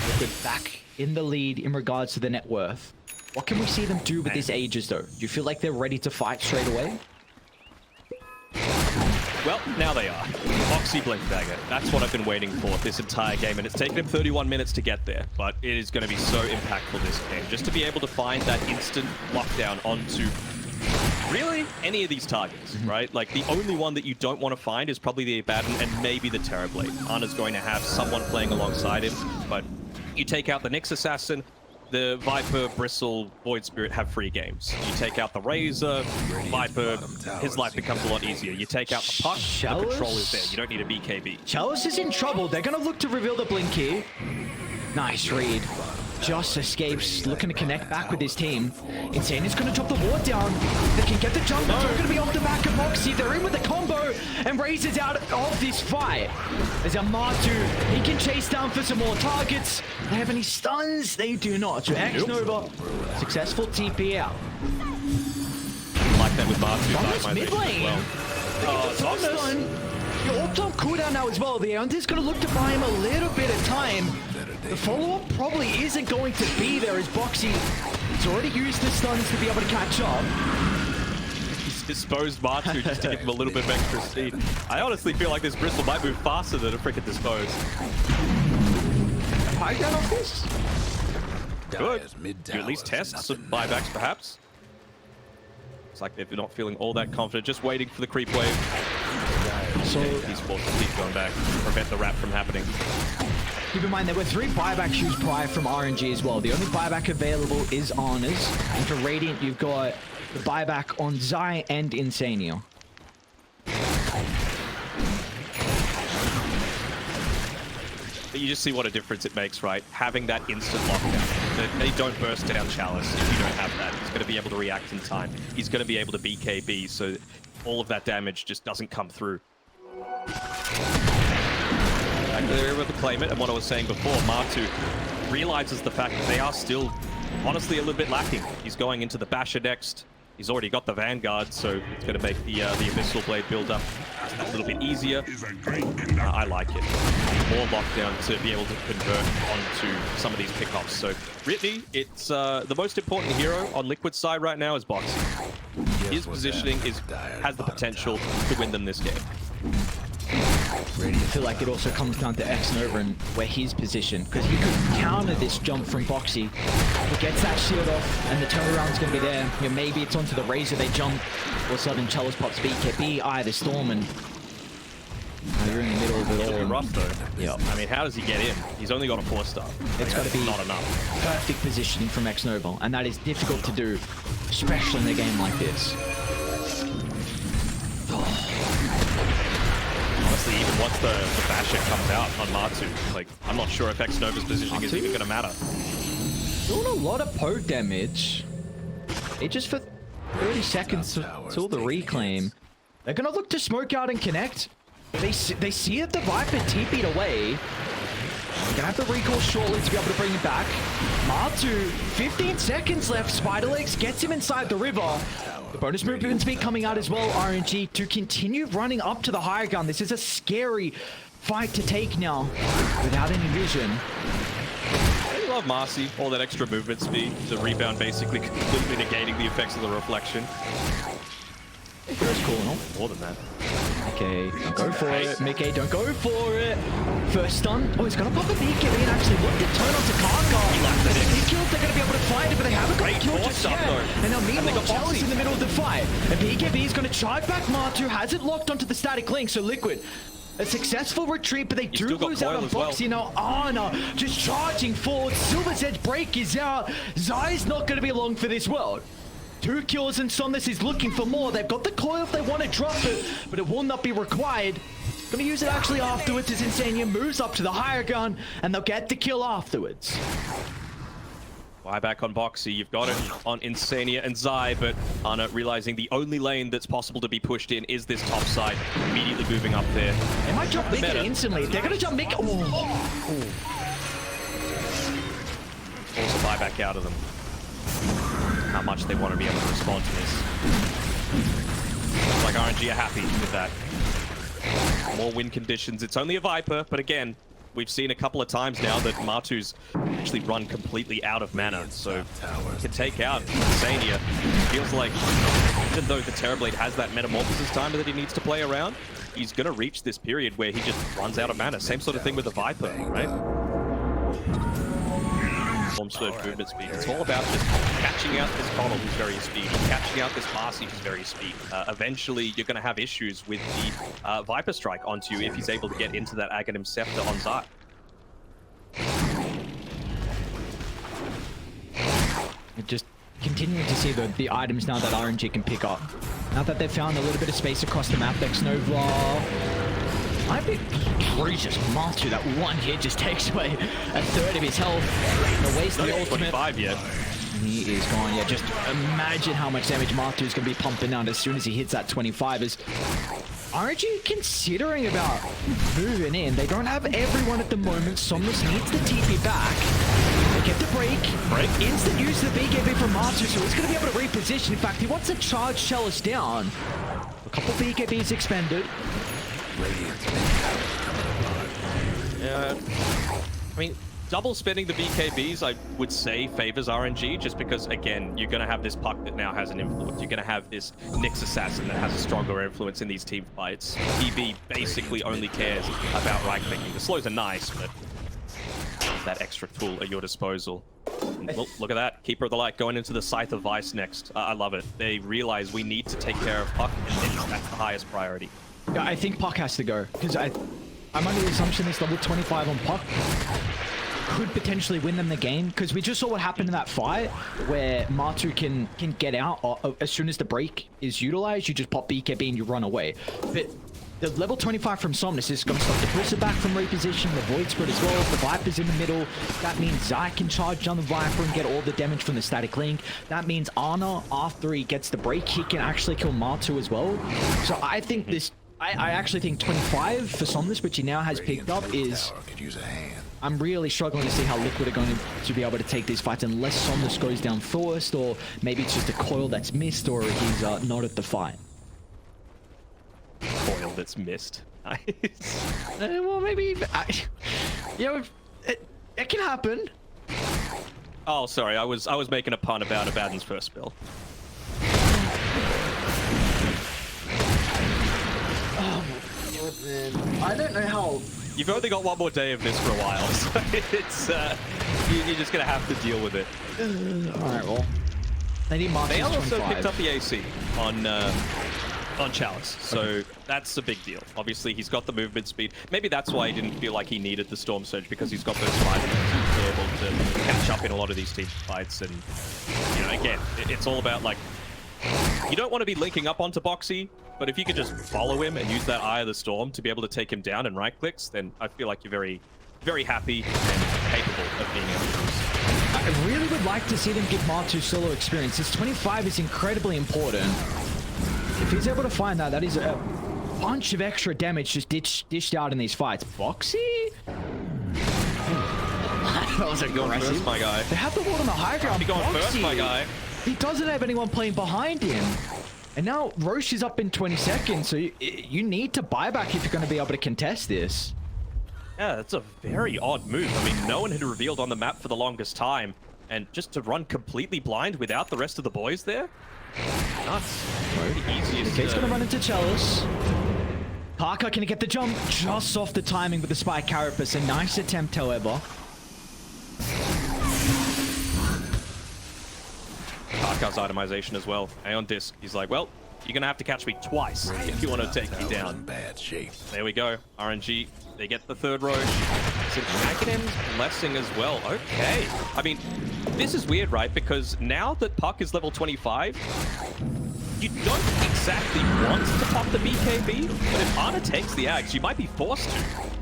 Liquid back in the lead in regards to the net worth. What can we see them do with this Aegis though? Do you feel like they're ready to fight straight away? Well, now they are. Oxy Blink Dagger. That's what I've been waiting for this entire game, and it's taken him 31 minutes to get there, but it is going to be so impactful this game. Just to be able to find that instant lockdown onto really any of these targets, right? Like, the only one that you don't want to find is probably the Abaddon and maybe the Terrorblade. Ana's going to have someone playing alongside him, but you take out the Nyx Assassin, the Viper, Bristle, Void Spirit have free games. You take out the Razor, Viper, his life becomes a lot easier. You take out the puck, the control is there. You don't need a BKB. Chalice is in trouble. They're going to look to reveal the blink here. Nice read. Just escapes, looking to connect back with his team. Insane is going to drop the ward down. They can get the jump. It's all going to be off the back of Moxie. They're in with the combo and raises out of this fight. There's a Matu. He can chase down for some more targets. They have any stuns? They do not. So Ex Nova, successful TP out. Like that with Matu. Mid lane. Well. Your ult cooldown now as well. The Auntie going to look to buy him a little bit of time. The follow-up probably isn't going to be there as Boxy has already used the stuns to be able to catch up. He's disposed Matu just to give him a little bit of extra speed. I honestly feel like this Bristle might move faster than a frickin' dispose. High ground off this? Good. You at least test some buybacks, perhaps. It's like they're not feeling all that confident, just waiting for the creep wave. So he's forced to keep going back, prevent the wrap from happening. Keep in mind, there were 3 buyback shoes prior from RNG as well. The only buyback available is Ana's. And for Radiant, you've got the buyback on Zai and Insania. But you just see what a difference it makes, right? Having that instant lockdown. They don't burst down Chalice if you don't have that. He's going to be able to react in time. He's going to be able to BKB, so all of that damage just doesn't come through. fact, they're able to claim it, and what I was saying before, Matu realizes the fact that they are still, honestly, a little bit lacking. He's going into the Basher next. He's already got the Vanguard, so it's going to make the Abyssal Blade build up a little bit easier. I like it. More lockdown to be able to convert onto some of these pickoffs. So, Ritney, it's the most important hero on Liquid's side right now is Boxy. His positioning has the potential to win them this game. I feel like it also comes down to Ex Nova and where he's positioned, because he could counter this jump from Boxy. He gets that shield off, and the turnaround's going to be there. You know, maybe it's onto the Razor, they jump. All of a sudden, Chalice pops BKB, Eye the Storm, and you're in the middle of it all. It'll be rough, though. Yeah. I mean, how does he get in? He's only got a 4-star. It's got to be not enough. Perfect positioning from Ex Nova, and that is difficult to do, especially in a game like this. Honestly, even once the Basher comes out on Matu, like, I'm not sure if Ex Nova's positioning is even going to matter. Doing a lot of poke damage. It just for 30 seconds till the reclaim. They're going to look to smoke out and connect. They see that the Viper TP'd away. They're going to have the recall shortly to be able to bring it back. Matu, 15 seconds left. Spiderlegs gets him inside the river. The bonus movement speed coming out as well, RNG, to continue running up to the higher ground. This is a scary fight to take now without any vision. I love Marcy, all that extra movement speed, the rebound basically completely negating the effects of the reflection. First call, no? More than that. Okay, don't go for it. Mickey, don't go for it. First stun. Oh, he's gonna pop a BKB and actually look to turn onto Karka. There's a kill, they're gonna be able to find it, but they haven't got a kill just yet. And now meanwhile, Chalice in the middle of the fight. And BKB is gonna charge back Matu, hasn't locked onto the static link, so Liquid. A successful retreat, but they do lose out on Boxy. Now Ana just charging forward. Silver's Edge break is out. Zai's not gonna be long for this world. 2 kills and Somnus is looking for more. They've got the coil if they want to drop it, but it will not be required. Gonna use it actually afterwards as Insania moves up to the higher gun, and they'll get the kill afterwards. Buyback on Boxy, you've got it on Insania and Zai, but Ana realizing the only lane that's possible to be pushed in is this top side, immediately moving up there. They might jump Mickey instantly. They're gonna jump Mickey. Oh. Also buyback out of them. How much they want to be able to respond to this. Looks like RNG are happy with that. More win conditions. It's only a Viper, but again, we've seen a couple of times now that Matu's actually run completely out of mana, so he can take out Insania. Feels like even though the Terrorblade has that Metamorphosis timer that he needs to play around, he's going to reach this period where he just runs out of mana. Same sort of thing with the Viper, right? Storm Surge movement speed. It's all about just catching out this Connell who's very speedy, catching out this Marcy who's very speedy. Eventually, you're going to have issues with the Viper Strike onto you if he's able to get into that Aghanim Scepter on Zai. Just continuing to see the items now that RNG can pick up. Now that they've found a little bit of space across the map, Ex Nova. I think gracious Matu, that one hit just takes away a third of his health. No waste the ultimate. 25 yet. And he is gone. Yeah, just imagine how much damage Matu is going to be pumping out as soon as he hits that 25. Is RNG considering about moving in? They don't have everyone at the moment. Somnus needs the TP back. They get the break. Instant use of the BKB from Matu, so he's going to be able to reposition. In fact, he wants to charge Chalice down. A couple BKBs expended. Yeah, I mean, double spending the BKBs, I would say, favors RNG, just because, again, you're going to have this Puck that now has an influence. You're going to have this Nyx Assassin that has a stronger influence in these team fights. EB basically only cares about right-clicking. The slows are nice, but that extra tool at your disposal. And look at that. Keeper of the Light going into the Scythe of Vice next. I love it. They realize we need to take care of Puck, and that's the highest priority. Yeah, I think Puck has to go, because I'm under the assumption this level 25 on Puck could potentially win them the game, because we just saw what happened in that fight where Matu can get out as soon as the break is utilized. You just pop BKB and you run away. But the level 25 from Somnus is going to stop the Bristleback from reposition, the Void Spread as well. If the Viper's in the middle, that means Zai can charge down the Viper and get all the damage from the static link. That means Ana, after he gets the break, he can actually kill Matu as well. So I think this I actually think 25 for Somnus, which he now has picked up, is... Could use a hand. I'm really struggling to see how Liquid are going to be able to take these fights unless Somnus goes down first, or maybe it's just a coil that's missed, or he's not at the fight. Coil that's missed. Nice. Well, maybe... you know, it can happen. Oh, sorry. I was making a pun about Abaddon's first spill. Oh my god, man. I don't know how... You've only got one more day of this for a while, so it's you're just gonna have to deal with it. All right, well, they also picked up the AC on Chalice, so that's a big deal. Obviously, he's got the movement speed. Maybe that's why he didn't feel like he needed the Storm Surge, because he's got those fighters to be able to catch up in a lot of these team fights. And you know, again, it's all about like, you don't want to be linking up onto Boxy, but if you could just follow him and use that Eye of the Storm to be able to take him down and right clicks, then I feel like you're very, very happy and capable of being able to use. I really would like to see them give Matu solo experience. This 25 is incredibly important. If he's able to find that, that is a bunch of extra damage just dished out in these fights. Boxy? That was aggressive. First, my guy. They have the ward on the high ground. Be going Boxy, first, my guy. He doesn't have anyone playing behind him. And now Roche is up in 20 seconds, so you need to buy back if you're going to be able to contest this. Yeah, that's a very odd move. I mean, no one had revealed on the map for the longest time. And just to run completely blind without the rest of the boys there? Nuts. The easiest. Okay, he's going to run into Chalice. Parker can get the jump just off the timing with the Spike Carapace. A nice attempt, however. Parker's itemization as well. Aeon Disc. He's like, well, you're going to have to catch me twice if you want to take me down. Bad shape. There we go. RNG. They get the third Roche. So Dragon's blessing as well. Okay. I mean, this is weird, right? Because now that Puck is level 25, you don't exactly want to pop the BKB, but if Ana takes the Ags, you might be forced to.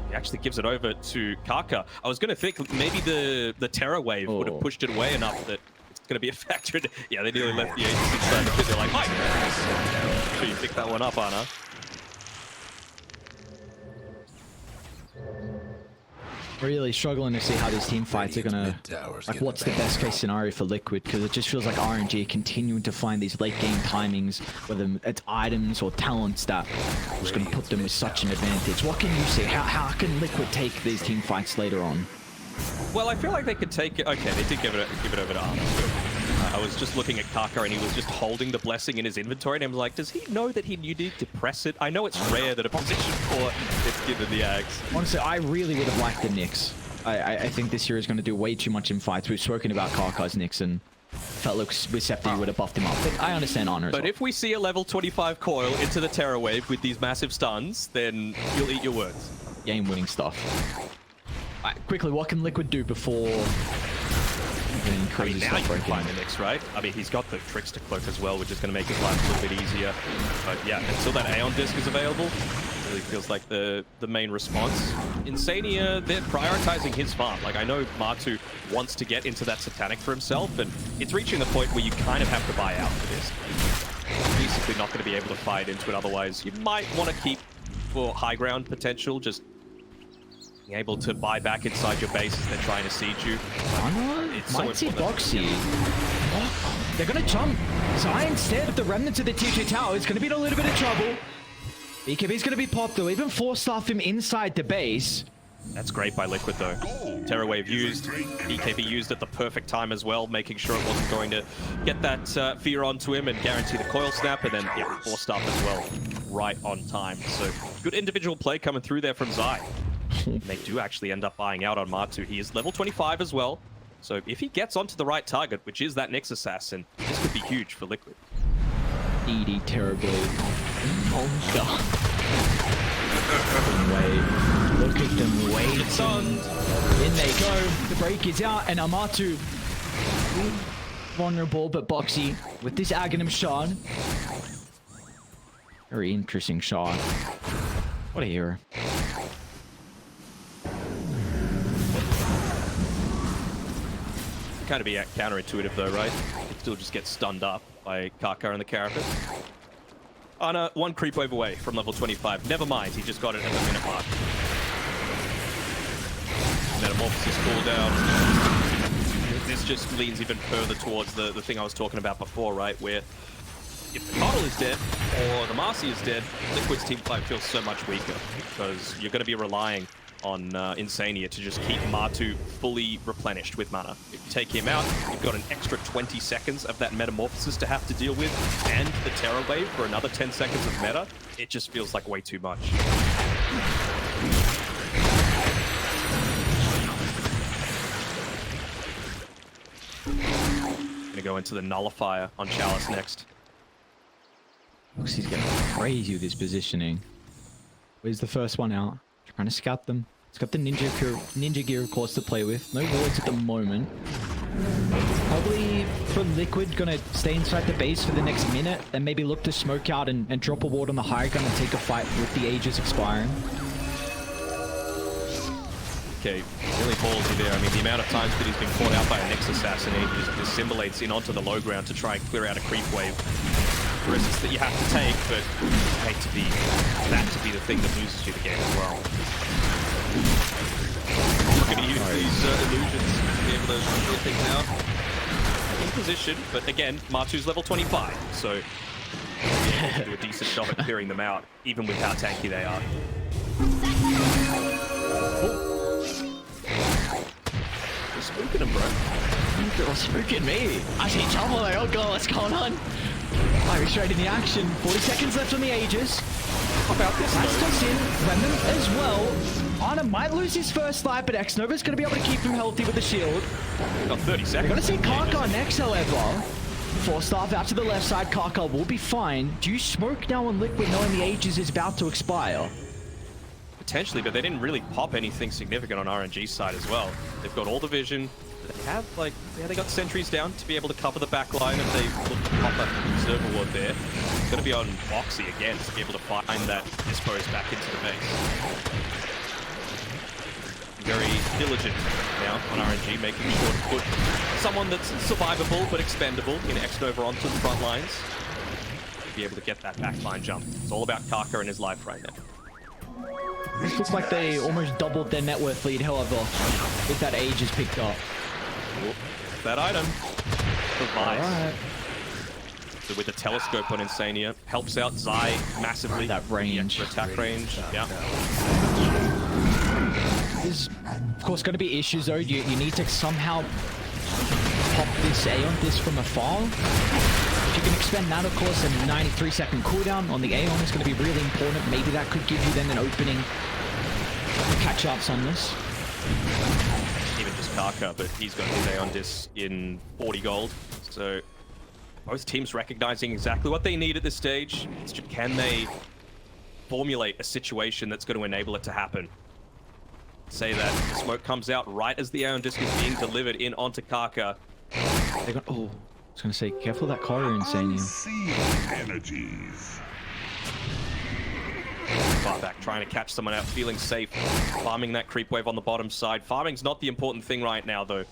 He actually gives it over to Kaka. I was going to think maybe the Terror Wave would have pushed it away enough that it's going to be a factor. Yeah, they nearly left the agency side because they're like, Mike! So you pick that one up, Ana. Really struggling to see how these team fights are gonna, like, what's the best case scenario for Liquid, because it just feels like RNG are continuing to find these late game timings, whether it's items or talents that are just gonna put them with such an advantage. What can you see? How can Liquid take these team fights later on? Well, I feel like they could take it. Okay, they did give it over to Arma. I was just looking at Kaka and he was just holding the blessing in his inventory, and I'm like, does he know that you need to press it? I know it's rare that a position 4 is given the Ags. Honestly, I really would have liked the Nyx. I think this year is going to do way too much in fights. We've spoken about Kaka's Nyx and felt like with Scepter you would have buffed him up. But I understand Honor as well. But if we see a level 25 coil into the Terror Wave with these massive stuns, then you'll eat your words. Game-winning stuff. Quickly, what can Liquid do before... I mean, now you can find the Nyx, right? I mean, he's got the Trickster Cloak as well, which is going to make his life a little bit easier. But yeah, until that Aeon Disc is available, it really feels like the main response. Insania, they're prioritizing his farm. Like, I know Matu wants to get into that Satanic for himself, and it's reaching the point where you kind of have to buy out for this. You're basically not going to be able to fight into it otherwise. You might want to keep for high ground potential, just being able to buy back inside your base as they're trying to siege you. Might see Boxy. Oh, they're going to jump. Zai instead of the remnants of the Tier 2 tower is going to be in a little bit of trouble. BKB's going to be popped. They'll even force-staff him inside the base. That's great by Liquid, though. Terror Wave used, BKB used at the perfect time as well, making sure it wasn't going to get that fear onto him and guarantee the coil snap, and then, yeah, force-staff as well, right on time. So, good individual play coming through there from Zai. They do actually end up buying out on Matu. He is level 25 as well. So if he gets onto the right target, which is that Nyx Assassin, this could be huge for Liquid. ED terribly. Monster. Look at them wait. It's on. In they go. The break is out, and Matu vulnerable, but Boxy with this Aghanim shot. Very interesting shot. What a hero. Kind of be counterintuitive though, right? You can still just get stunned up by Kaka and the Carapace. On a one creep wave away from level 25. Never mind, he just got it at the minute mark. Metamorphosis cooldown. This just leans even further towards the thing I was talking about before, right? Where if the Coddle is dead or the Marcy is dead, Liquid's team fight feels so much weaker because you're going to be relying on Insania to just keep Matu fully replenished with mana. If you take him out, you've got an extra 20 seconds of that Metamorphosis to have to deal with, and the Terror Wave for another 10 seconds of meta. It just feels like way too much. Gonna go into the Nullifier on Chalice next. Looks he's getting crazy with his positioning. Where's the first one out? Trying to scout them. It's got the ninja gear, of course, to play with. No wards at the moment. Probably for Liquid, gonna stay inside the base for the next minute, then maybe look to smoke out and drop a ward on the high gun and take a fight with the Aegis expiring. Okay, really ballsy there. I mean, the amount of times that he's been caught out by a Nyx assassin, he just assimilates in onto the low ground to try and clear out a creep wave. Risks that you have to take, but I hate to be that to be the thing that loses you the game as well. We're going to use these illusions to be able to clear things out. In position, but again, Matu's level 25, so yeah, do a decent job at clearing them out, even with how tanky they are. You're spooking them, bro. You're spooking me. I see trouble there. Oh god, what's going on? Irish straight in the action. 40 seconds left on the Aegis. How about this, That's though? just in. Remnant as well. Ana might lose his first life, but Ex Nova's going to be able to keep him healthy with the shield. Got 30 We're seconds. going to see Karka next, however. Force staff out to the left side. Karka will be fine. Do you smoke now on Liquid knowing the Aegis is about to expire? Potentially, but they didn't really pop anything significant on RNG's side as well. They've got all the vision. They have, like, yeah, they got sentries down to be able to cover the back line if they look to pop that observer ward there. It's going to be on Moxie again to be able to find that dispose back into the base. Very diligent now on RNG, making sure to put someone that's survivable but expendable in Ex Nova onto the front lines to be able to get that back line jump. It's all about Karka and his life right now. This looks like they almost doubled their net worth lead, however, with that Aegis picked up. That item provides. Alright. So with the telescope on Insania, helps out Zai massively. That range. The extra attack range. Yeah. There's, of course, going to be issues, though. You need to somehow pop this Aeon Disc from afar. If you can expend that, of course, a 93-second cooldown on the Aeon is going to be really important. Maybe that could give you then an opening to catch ups on this. Even just Karka, but he's got his Aeon Disc in 40 gold. So both teams recognizing exactly what they need at this stage. It's just, can they formulate a situation that's going to enable it to happen? Say that the smoke comes out right as the Aeon Disc is being delivered in onto Karka. They got, oh, I was going to say, careful that corridor, Insania. Energies. Far back, trying to catch someone out, feeling safe, farming that creep wave on the bottom side. Farming's not the important thing right now, though.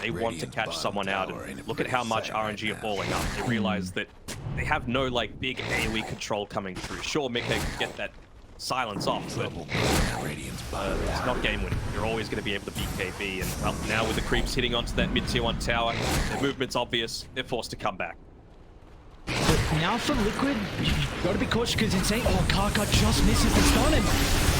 They want to catch someone out, and look at how much RNG are balling up. They realize that they have no, like, big AoE control coming through. Sure, Mickey can get that silence off, but it's not game winning. You're always going to be able to beat KB, and well, now with the creeps hitting onto that mid-tier 1 tower, their movement's obvious. They're forced to come back. But now for Liquid, you've got to be cautious because Insane. Oh, Karka just misses the stun, and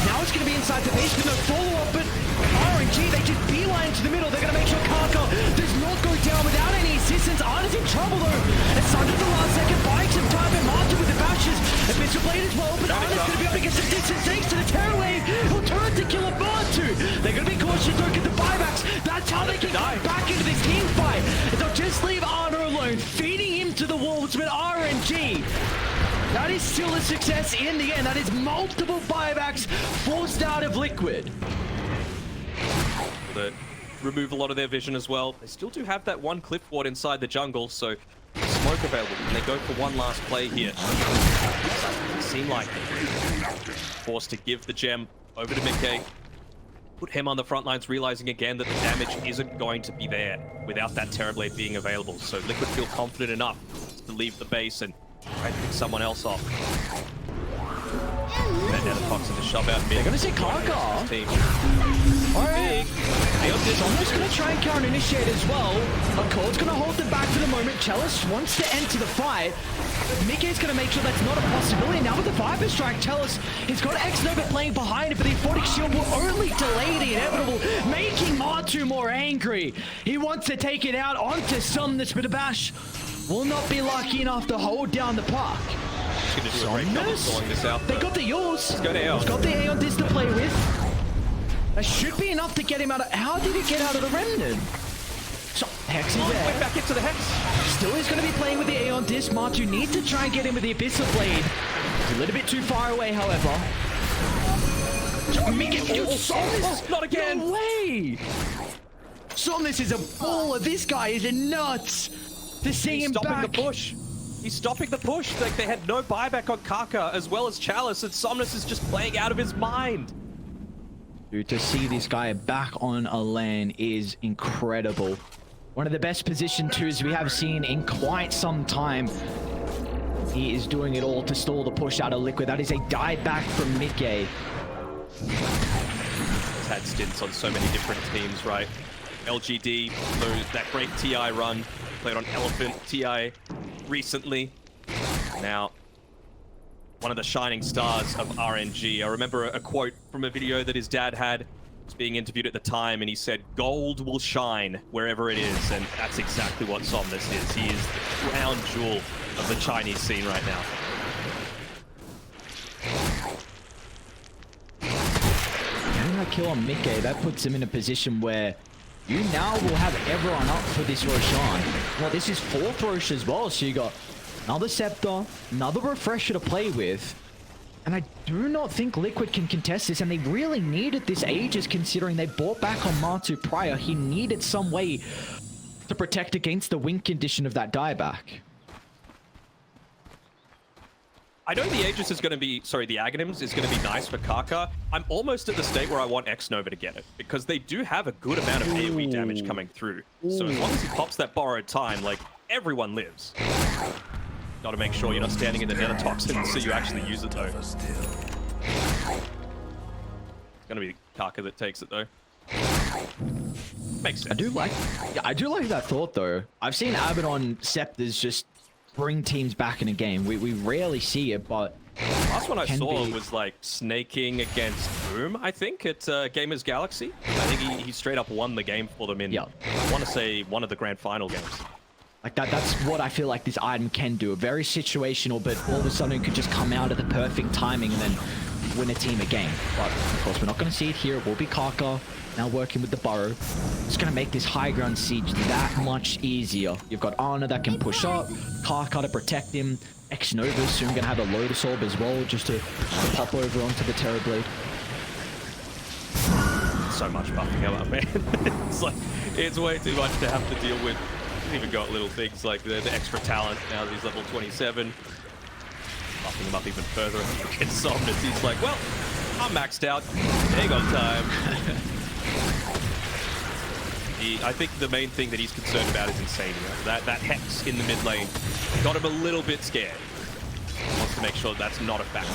now it's going to be inside the base with no follow-up. But RNG, they just beeline to the middle. They're going to make sure Karka does not go down without any assistance. Arna's in trouble though. And Sun at the last second, buying some time, and Matu with the bashes. A Mr. Blade as well, but Arna's going to be able to get some distance thanks to the Terror Wave. He'll turn to kill a Matu. They're going to be cautious, don't get the buybacks. That's how they can get back into this team fight. They'll just leave Arna alone, feeding him to the wolves with RNG. That is still a success in the end. That is multiple buybacks forced out of Liquid. That remove a lot of their vision as well. They still do have that one cliff ward inside the jungle, so smoke available. And they go for one last play here. Doesn't seem like forced to give the gem over to Mickey. Put him on the front lines, realizing again that the damage isn't going to be there without that Terrorblade being available. So Liquid feel confident enough to leave the base and Try to pick someone else off. And now the Fox to shove out mid. They're gonna see Kaka. Alright. I'm just gonna try and counter initiate as well. Accord's gonna hold them back for the moment. Chalice wants to enter the fight. Mickey's gonna make sure that's not a possibility. Now with the Viper Strike, Chalice, he's got Ex Nova playing behind it, but the Aphotic Shield will only delay the inevitable, making Matu more angry. He wants to take it out onto Somnus, but Abash will not be lucky enough to hold down the puck. Gonna do a great job of calling this out. They got the yours. Let's go to Aeon. He's got the Aeon disc to play with. That should be enough to get him out of... How did he get out of the Remnant? So, Hex is there. Went back into the Hex. Still is going to be playing with the Aeon disc. Matu needs to try and get him with the Abyssal Blade. He's a little bit too far away, however. Somnus! Not again! No way! Somnus is a baller. This guy is nuts. To see him stopping back. the push. He's stopping the push. Like, they had no buyback on Kaka as well as Chalice, and Somnus is just playing out of his mind. Dude, to see this guy back on a lane is incredible. One of the best position twos we have seen in quite some time. He is doing it all to stall the push out of Liquid. That is a dive back from Mickey. He's had stints on so many different teams, right? LGD, that great TI run. Played on Elephant, TI recently. Now, one of the shining stars of RNG. I remember a quote from a video that his dad had. He was being interviewed at the time, and he said, "Gold will shine wherever it is," and that's exactly what Somnus is. He is the crown jewel of the Chinese scene right now. Getting that kill on Mickey, that puts him in a position where you now will have everyone up for this Roshan. Well, this is 4th Rosh as well, so you got another Scepter, another Refresher to play with. And I do not think Liquid can contest this, and they really needed this Aegis considering they bought back on Matu prior. He needed some way to protect against the win condition of that dieback. I know the Aegis is going to be, sorry, the Aghanims is going to be nice for Kaka. I'm almost at the state where I want Ex Nova to get it, because they do have a good amount of AoE damage coming through. So as long as he pops that borrowed time, like, everyone lives. Got to make sure you're not standing in the nether toxin, so you actually use it, though. It's going to be Kaka that takes it, though. Makes sense. I do like that thought, though. I've seen Abaddon Scepters just bring teams back in a game. We rarely see it, but last one I saw was like snaking against Boom, I think, at Gamers Galaxy. I think he straight up won the game for them in, I want to say, one of the grand final games. Like that's what I feel like this item can do. Very situational, but all of a sudden it could just come out at the perfect timing and then win a team a game. But of course, we're not going to see it here. It will be Kaka now working with the Burrow. It's going to make this high ground siege that much easier. You've got Ana that can push up, Kaka to protect him, Ex Nova soon going to have a Lotus Orb as well, just to pop over onto the Terrorblade. So much buffing him up, man. It's like, it's way too much to have to deal with. He's even got little things like the extra talent now that he's level 27. Buffing him up even further against Somnus. He's like, well, I'm maxed out. Hang on time. I think the main thing that he's concerned about is Insania. That Hex in the mid lane got him a little bit scared. He wants to make sure that's not a factor.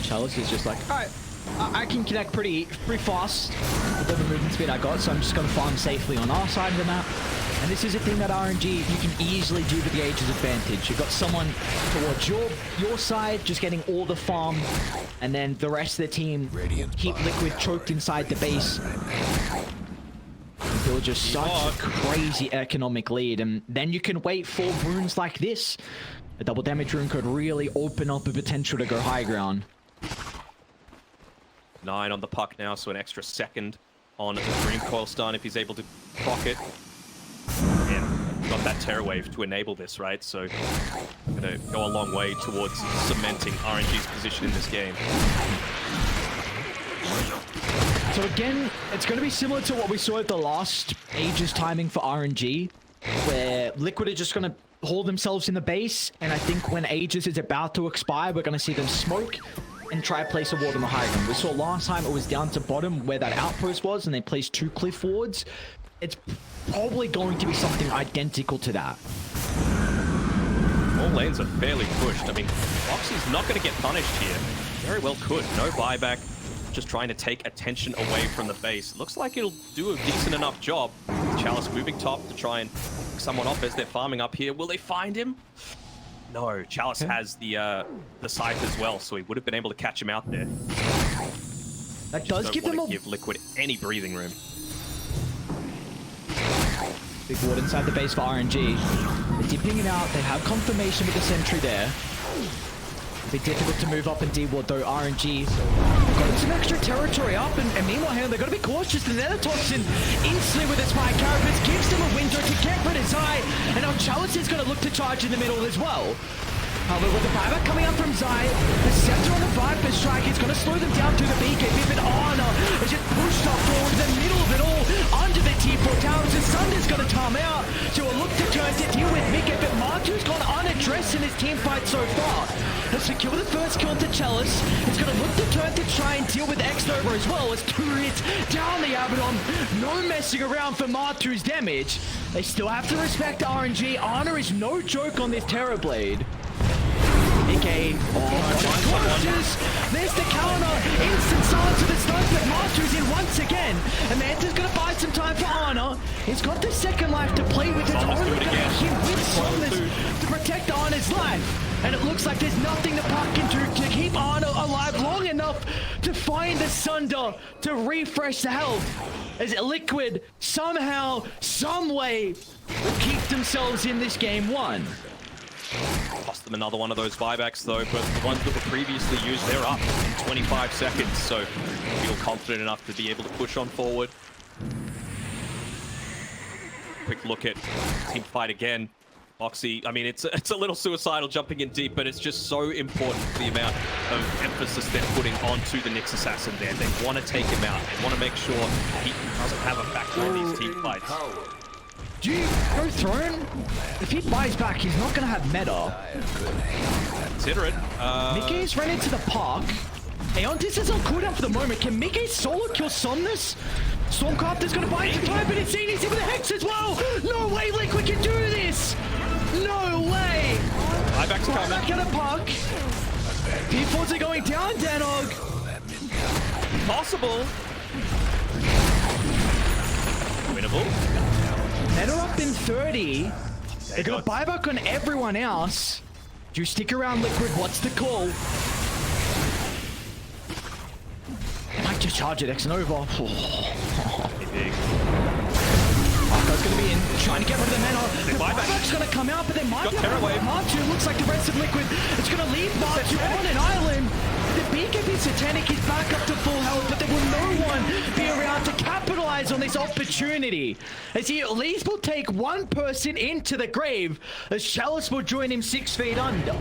Chalice is just like, alright, I can connect pretty fast with the movement speed I got, so I'm just going to farm safely on our side of the map. And this is a thing that RNG, you can easily do to the Aegis advantage. You've got someone towards your side, just getting all the farm, and then the rest of the team keep Liquid choked inside the base. Build just such a crazy economic lead, and then you can wait for runes like this. A double damage rune could really open up a potential to go high ground. 9 on the puck now, so an extra second on the Dream Coil stun if he's able to proc it. Yeah, got that Terror Wave to enable this, right? So, gonna go a long way towards cementing RNG's position in this game. So again, it's going to be similar to what we saw at the last Aegis timing for RNG, where Liquid are just going to hold themselves in the base, and I think when Aegis is about to expire, we're going to see them smoke and try to place a ward on the high ground. We saw last time it was down to bottom where that outpost was, and they placed 2 cliff wards. it's probably going to be something identical to that. All lanes are fairly pushed. I mean, Foxy's not going to get punished here. Very well could. No buyback. Just trying to take attention away from the base. Looks like it'll do a decent enough job. Chalice moving top to try and pick someone off as they're farming up here. Will they find him? No. Chalice has the scythe as well, so he would have been able to catch him out there. That does give them a give Liquid any breathing room. big ward inside the base for RNG. They're dipping it out. They have confirmation with the sentry there. It'll be difficult to move up and D-ward though. RNG got some extra territory up, and meanwhile here they've got to be cautious. The Nether Toxin instantly with its fire carapace gives them a window to get rid of Zai, and now Chalice is going to look to charge in the middle as well. However, with the buyback coming up from Zai, the Scepter on the Viper strike is going to slow them down through the BKB, but Ana is just pushed up forward in the middle of it all, under the T4 towers, and Sunder's going to time out. So we'll look to turn to deal with Mika, but Matu's gone unaddressed in his team fight so far. He'll secure the first kill to Chalice. He's going to look to turn to try and deal with Ex Nova as well, as 2 hits down the Abaddon. No messing around for Matu's damage. They still have to respect RNG. Ana is no joke on this Terrorblade. Okay, there's the counter, instant silence to the stuns, but Matu's in once again. Amanda's gonna buy some time for Ana. He's got the second life to play with. It's only gonna hit with Somnus to protect Ana's life. And it looks like there's nothing the puck can do to keep Ana alive long enough to find the Sunder to refresh the health. As Liquid somehow, some way, will keep themselves in this game 1. Cost them another one of those buybacks though, but the ones that were previously used, they're up in 25 seconds, so feel confident enough to be able to push on forward. Quick look at team fight again. Foxy, I mean, it's a little suicidal jumping in deep, but it's just so important for the amount of emphasis they're putting onto the Nyx Assassin there. They want to take him out. They want to make sure he doesn't have a factor in these team fights. Do you go Throne? If he buys back, he's not going to have meta. Consider it. Mickey's ran into the park. Aeontis is on cooldown for the moment. Can Mickey solo kill Somnus? Stormcrafter's going to buy some time, but it's easy with the Hex as well. No way Liquid can do this. No way. Buyback's coming. Back at a park. P4s are going down, Danog. Possible. Winnable. Meta up in 30. They're going to buy back on everyone else. Do you stick around, Liquid? What's the call? They might just charge it, Ex Nova. Big. Arco's going to be in, trying to get rid of the mana. The buyback's going to come out, but they might get rid of Matu. Looks like the rest of Liquid. It's going to leave Matu on an island. The BKB Satanic is back up to full health, but there will no one be around to capitalize on this opportunity, as he at least will take one person into the grave, as Chalice will join him 6 feet under.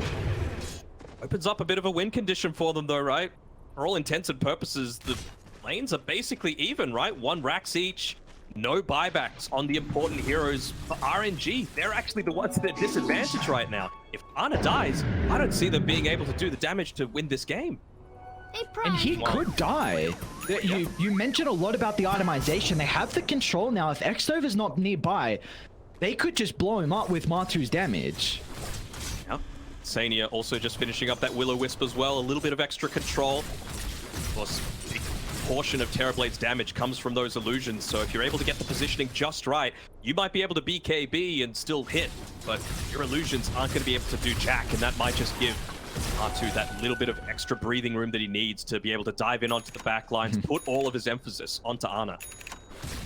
Opens up a bit of a win condition for them though, right? For all intents and purposes, the lanes are basically even, right? 1 racks each. No buybacks on the important heroes for RNG. They're actually the ones that are disadvantaged right now. If Ana dies, I don't see them being able to do the damage to win this game. And he could die. You mentioned a lot about the itemization. They have the control now. If Ex Nova's not nearby, they could just blow him up with Matu's damage. Yep. Sania also just finishing up that Will-O-Wisp as well. A little bit of extra control. Of course, portion of Terrorblade's damage comes from those illusions, so if you're able to get the positioning just right, you might be able to BKB and still hit, but your illusions aren't going to be able to do jack, and that might just give Matu that little bit of extra breathing room that he needs to be able to dive in onto the back lines, put all of his emphasis onto Ana.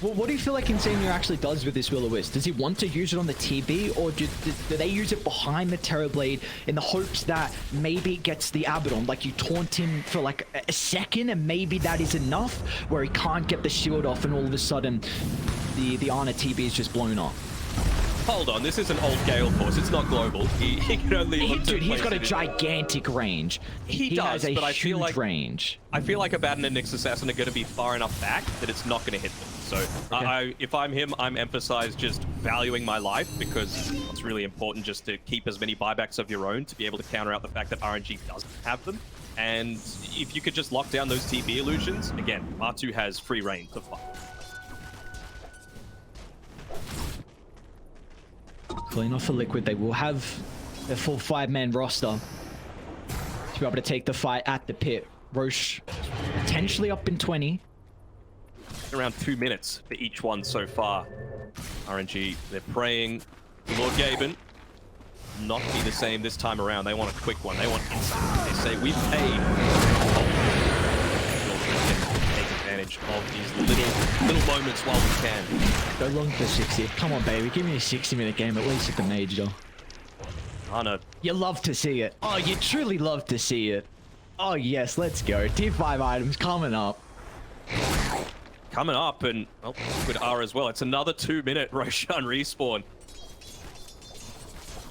Well, what do you feel like Insania actually does with this Will-O-Wisp? Does he want to use it on the TB, or do they use it behind the Terrorblade in the hopes that maybe it gets the Abaddon? Like, you taunt him for like a second, and maybe that is enough, where he can't get the shield off, and all of a sudden, the Ana TB is just blown off. Hold on, this is an old Gale Force. It's not global. He can only... Dude, he's got a gigantic range. He does, has a but I huge feel like range. I feel like Abaddon and Nyx Assassin are going to be far enough back that it's not going to hit them. So if I'm him, I'm emphasized just valuing my life, because it's really important just to keep as many buybacks of your own to be able to counter out the fact that RNG doesn't have them. And if you could just lock down those TB illusions, again, Matu has free reign to fight. Pulling off for Liquid. They will have their full 5-man roster to be able to take the fight at the pit. Roche potentially up in 20. Around 2 minutes for each one so far. RNG, they're praying Lord Gaben not be the same this time around. They want a quick one. They want instant. They say, we've paid. Take advantage of these little moments while we can. Go long for 60. Come on, baby. Give me a 60-minute game, at least at the major. Oh, no. You love to see it. Oh, you truly love to see it. Oh, yes. Let's go. Tier 5 items coming up. Coming up, and well, good R as well. It's another 2-minute Roshan respawn.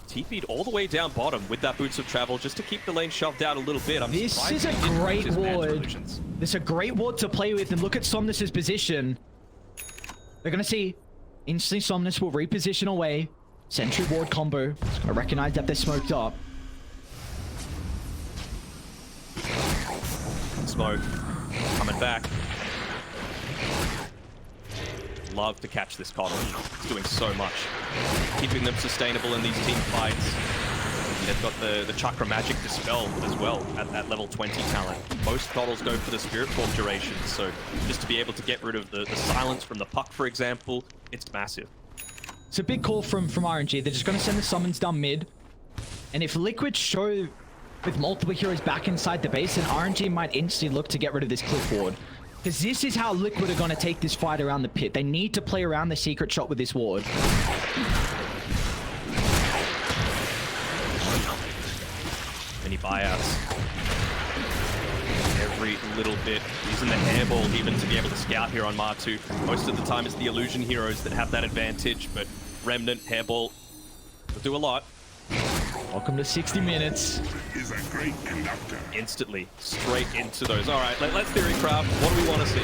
TP'd all the way down bottom with that Boots of Travel just to keep the lane shoved out a little bit. This is a great ward. This is a great ward to play with, and look at Somnus's position. They're going to see instantly Somnus will reposition away. Sentry ward combo. It's going to recognize that they're smoked up. Smoke coming back. Love to catch this Coddle. It's doing so much. Keeping them sustainable in these team fights. They've got the Chakra Magic Dispel as well at that level 20 talent. Most Coddles go for the Spirit Form duration, so just to be able to get rid of the silence from the Puck, for example, it's massive. It's a big call from RNG. They're just going to send the summons down mid. And if Liquid show with multiple heroes back inside the base, then RNG might instantly look to get rid of this cliff ward. Because this is how Liquid are going to take this fight around the pit. They need to play around the secret shot with this ward. Many buyouts. Every little bit. Using the hairball even to be able to scout here on Matu. Most of the time it's the illusion heroes that have that advantage, but Remnant, hairball will do a lot. Welcome to 60 minutes. Is a great conductor. Instantly, straight into those. All right, let's theory craft. What do we want to see?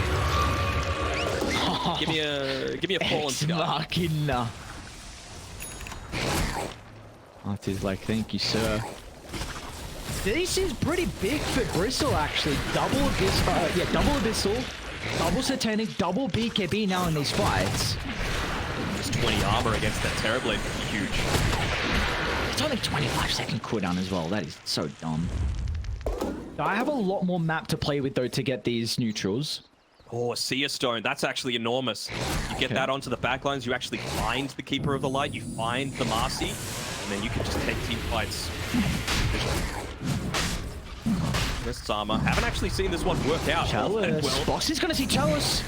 Give me a fallen Ex sky. Machina. Matu's like, thank you, sir. This is pretty big for Bristol, actually. Double Abyssal, double Satanic, double BKB now in these fights. Just 20 armor against that Terrorblade. Huge. It's only 25-second cooldown as well. That is so dumb. I have a lot more map to play with, though, to get these neutrals. Oh, Seer Stone. That's actually enormous. You get that onto the backlines, you actually find the Keeper of the Light, you find the Marcy, and then you can just take team fights. Wrist's armor. Haven't actually seen this one work out. Chalice. Well. Box is going to see Chalice.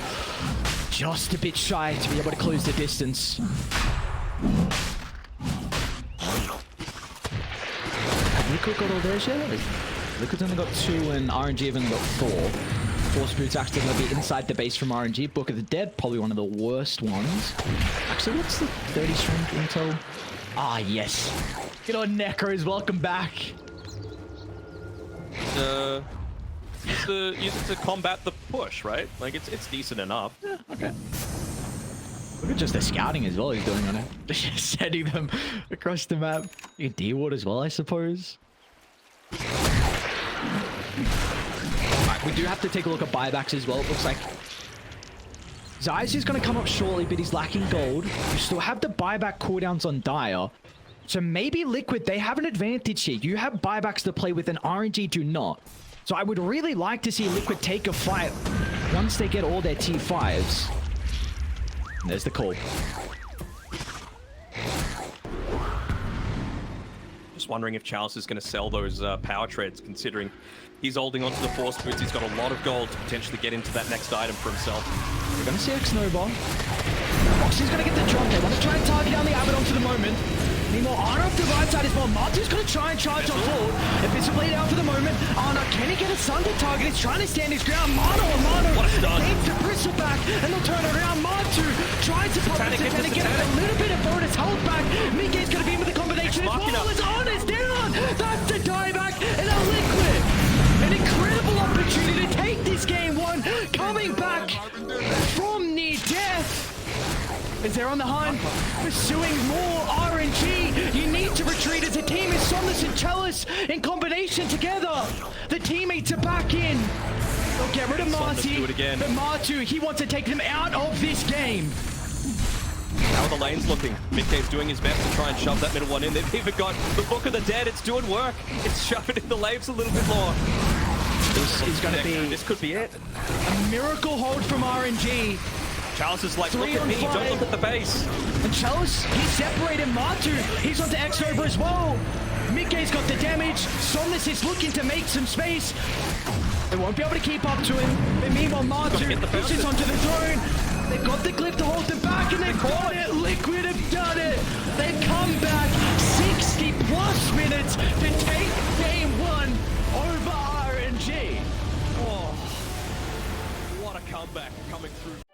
Just a bit shy to be able to close the distance. Liquid got all theirs yet? Liquid's only got 2 and RNG have only got 4. Force Boots actually going to be inside the base from RNG. Book of the Dead, probably one of the worst ones. Actually, what's the 30 strength intel? Ah, yes. Good on Necros, welcome back. Use it to combat the push, right? Like, it's decent enough. Yeah, okay. Look at just the scouting as well he's doing on it. Just sending them across the map. You can D-ward as well, I suppose. Alright, we do have to take a look at buybacks as well. It looks like Zeiss is going to come up shortly, but he's lacking gold. You still have the buyback cooldowns on Dire. So maybe Liquid, they have an advantage here. You have buybacks to play with and RNG do not. So I would really like to see Liquid take a fight once they get all their T5s. There's the call. Just wondering if Chalice is going to sell those power treads, considering he's holding onto the Force Boots. He's got a lot of gold to potentially get into that next item for himself. We're going to see X Nova. Foxy's going to get the drop. They want to try and target down the Abaddon for the moment. Need more Ana off the right side as well. Matu's going to try and charge on forward. Abyssal Blade out for the moment. Ana, can he get a Sunder target? He's trying to stand his ground. Mano leads to Bristleback, and they'll turn around. Matu trying to pop it and get a little bit of bonus health back. Mingate's going to be in with the combination as well as Ana's down. That's the dieback, and a Liquid. An incredible opportunity to take this game 1. Coming back from near death. As they're on the hunt, pursuing more RNG. You need to retreat as a team is Somnus and Chalice in combination together. The teammates are back in. They'll get rid of Marcy, but Matu, he wants to take them out of this game. How are the lanes looking? Midgame's doing his best to try and shove that middle one in. They've even got the Book of the Dead. It's doing work. It's shoving in the lanes a little bit more. This is going to be This could be it. a miracle hold from RNG. Charles is like, look 3 at on me, 5. don't look at the base. And Chalice, he separated Matu. He's onto X-Nova as well. Midgay's got the damage. Somnus is looking to make some space. They won't be able to keep up to him. But meanwhile, Matu pushes onto the drone. They've got the glyph to hold them back, and they've got it. Liquid have done it. They've come back 60 plus minutes to take game 1 over RNG. Oh, what a comeback coming through.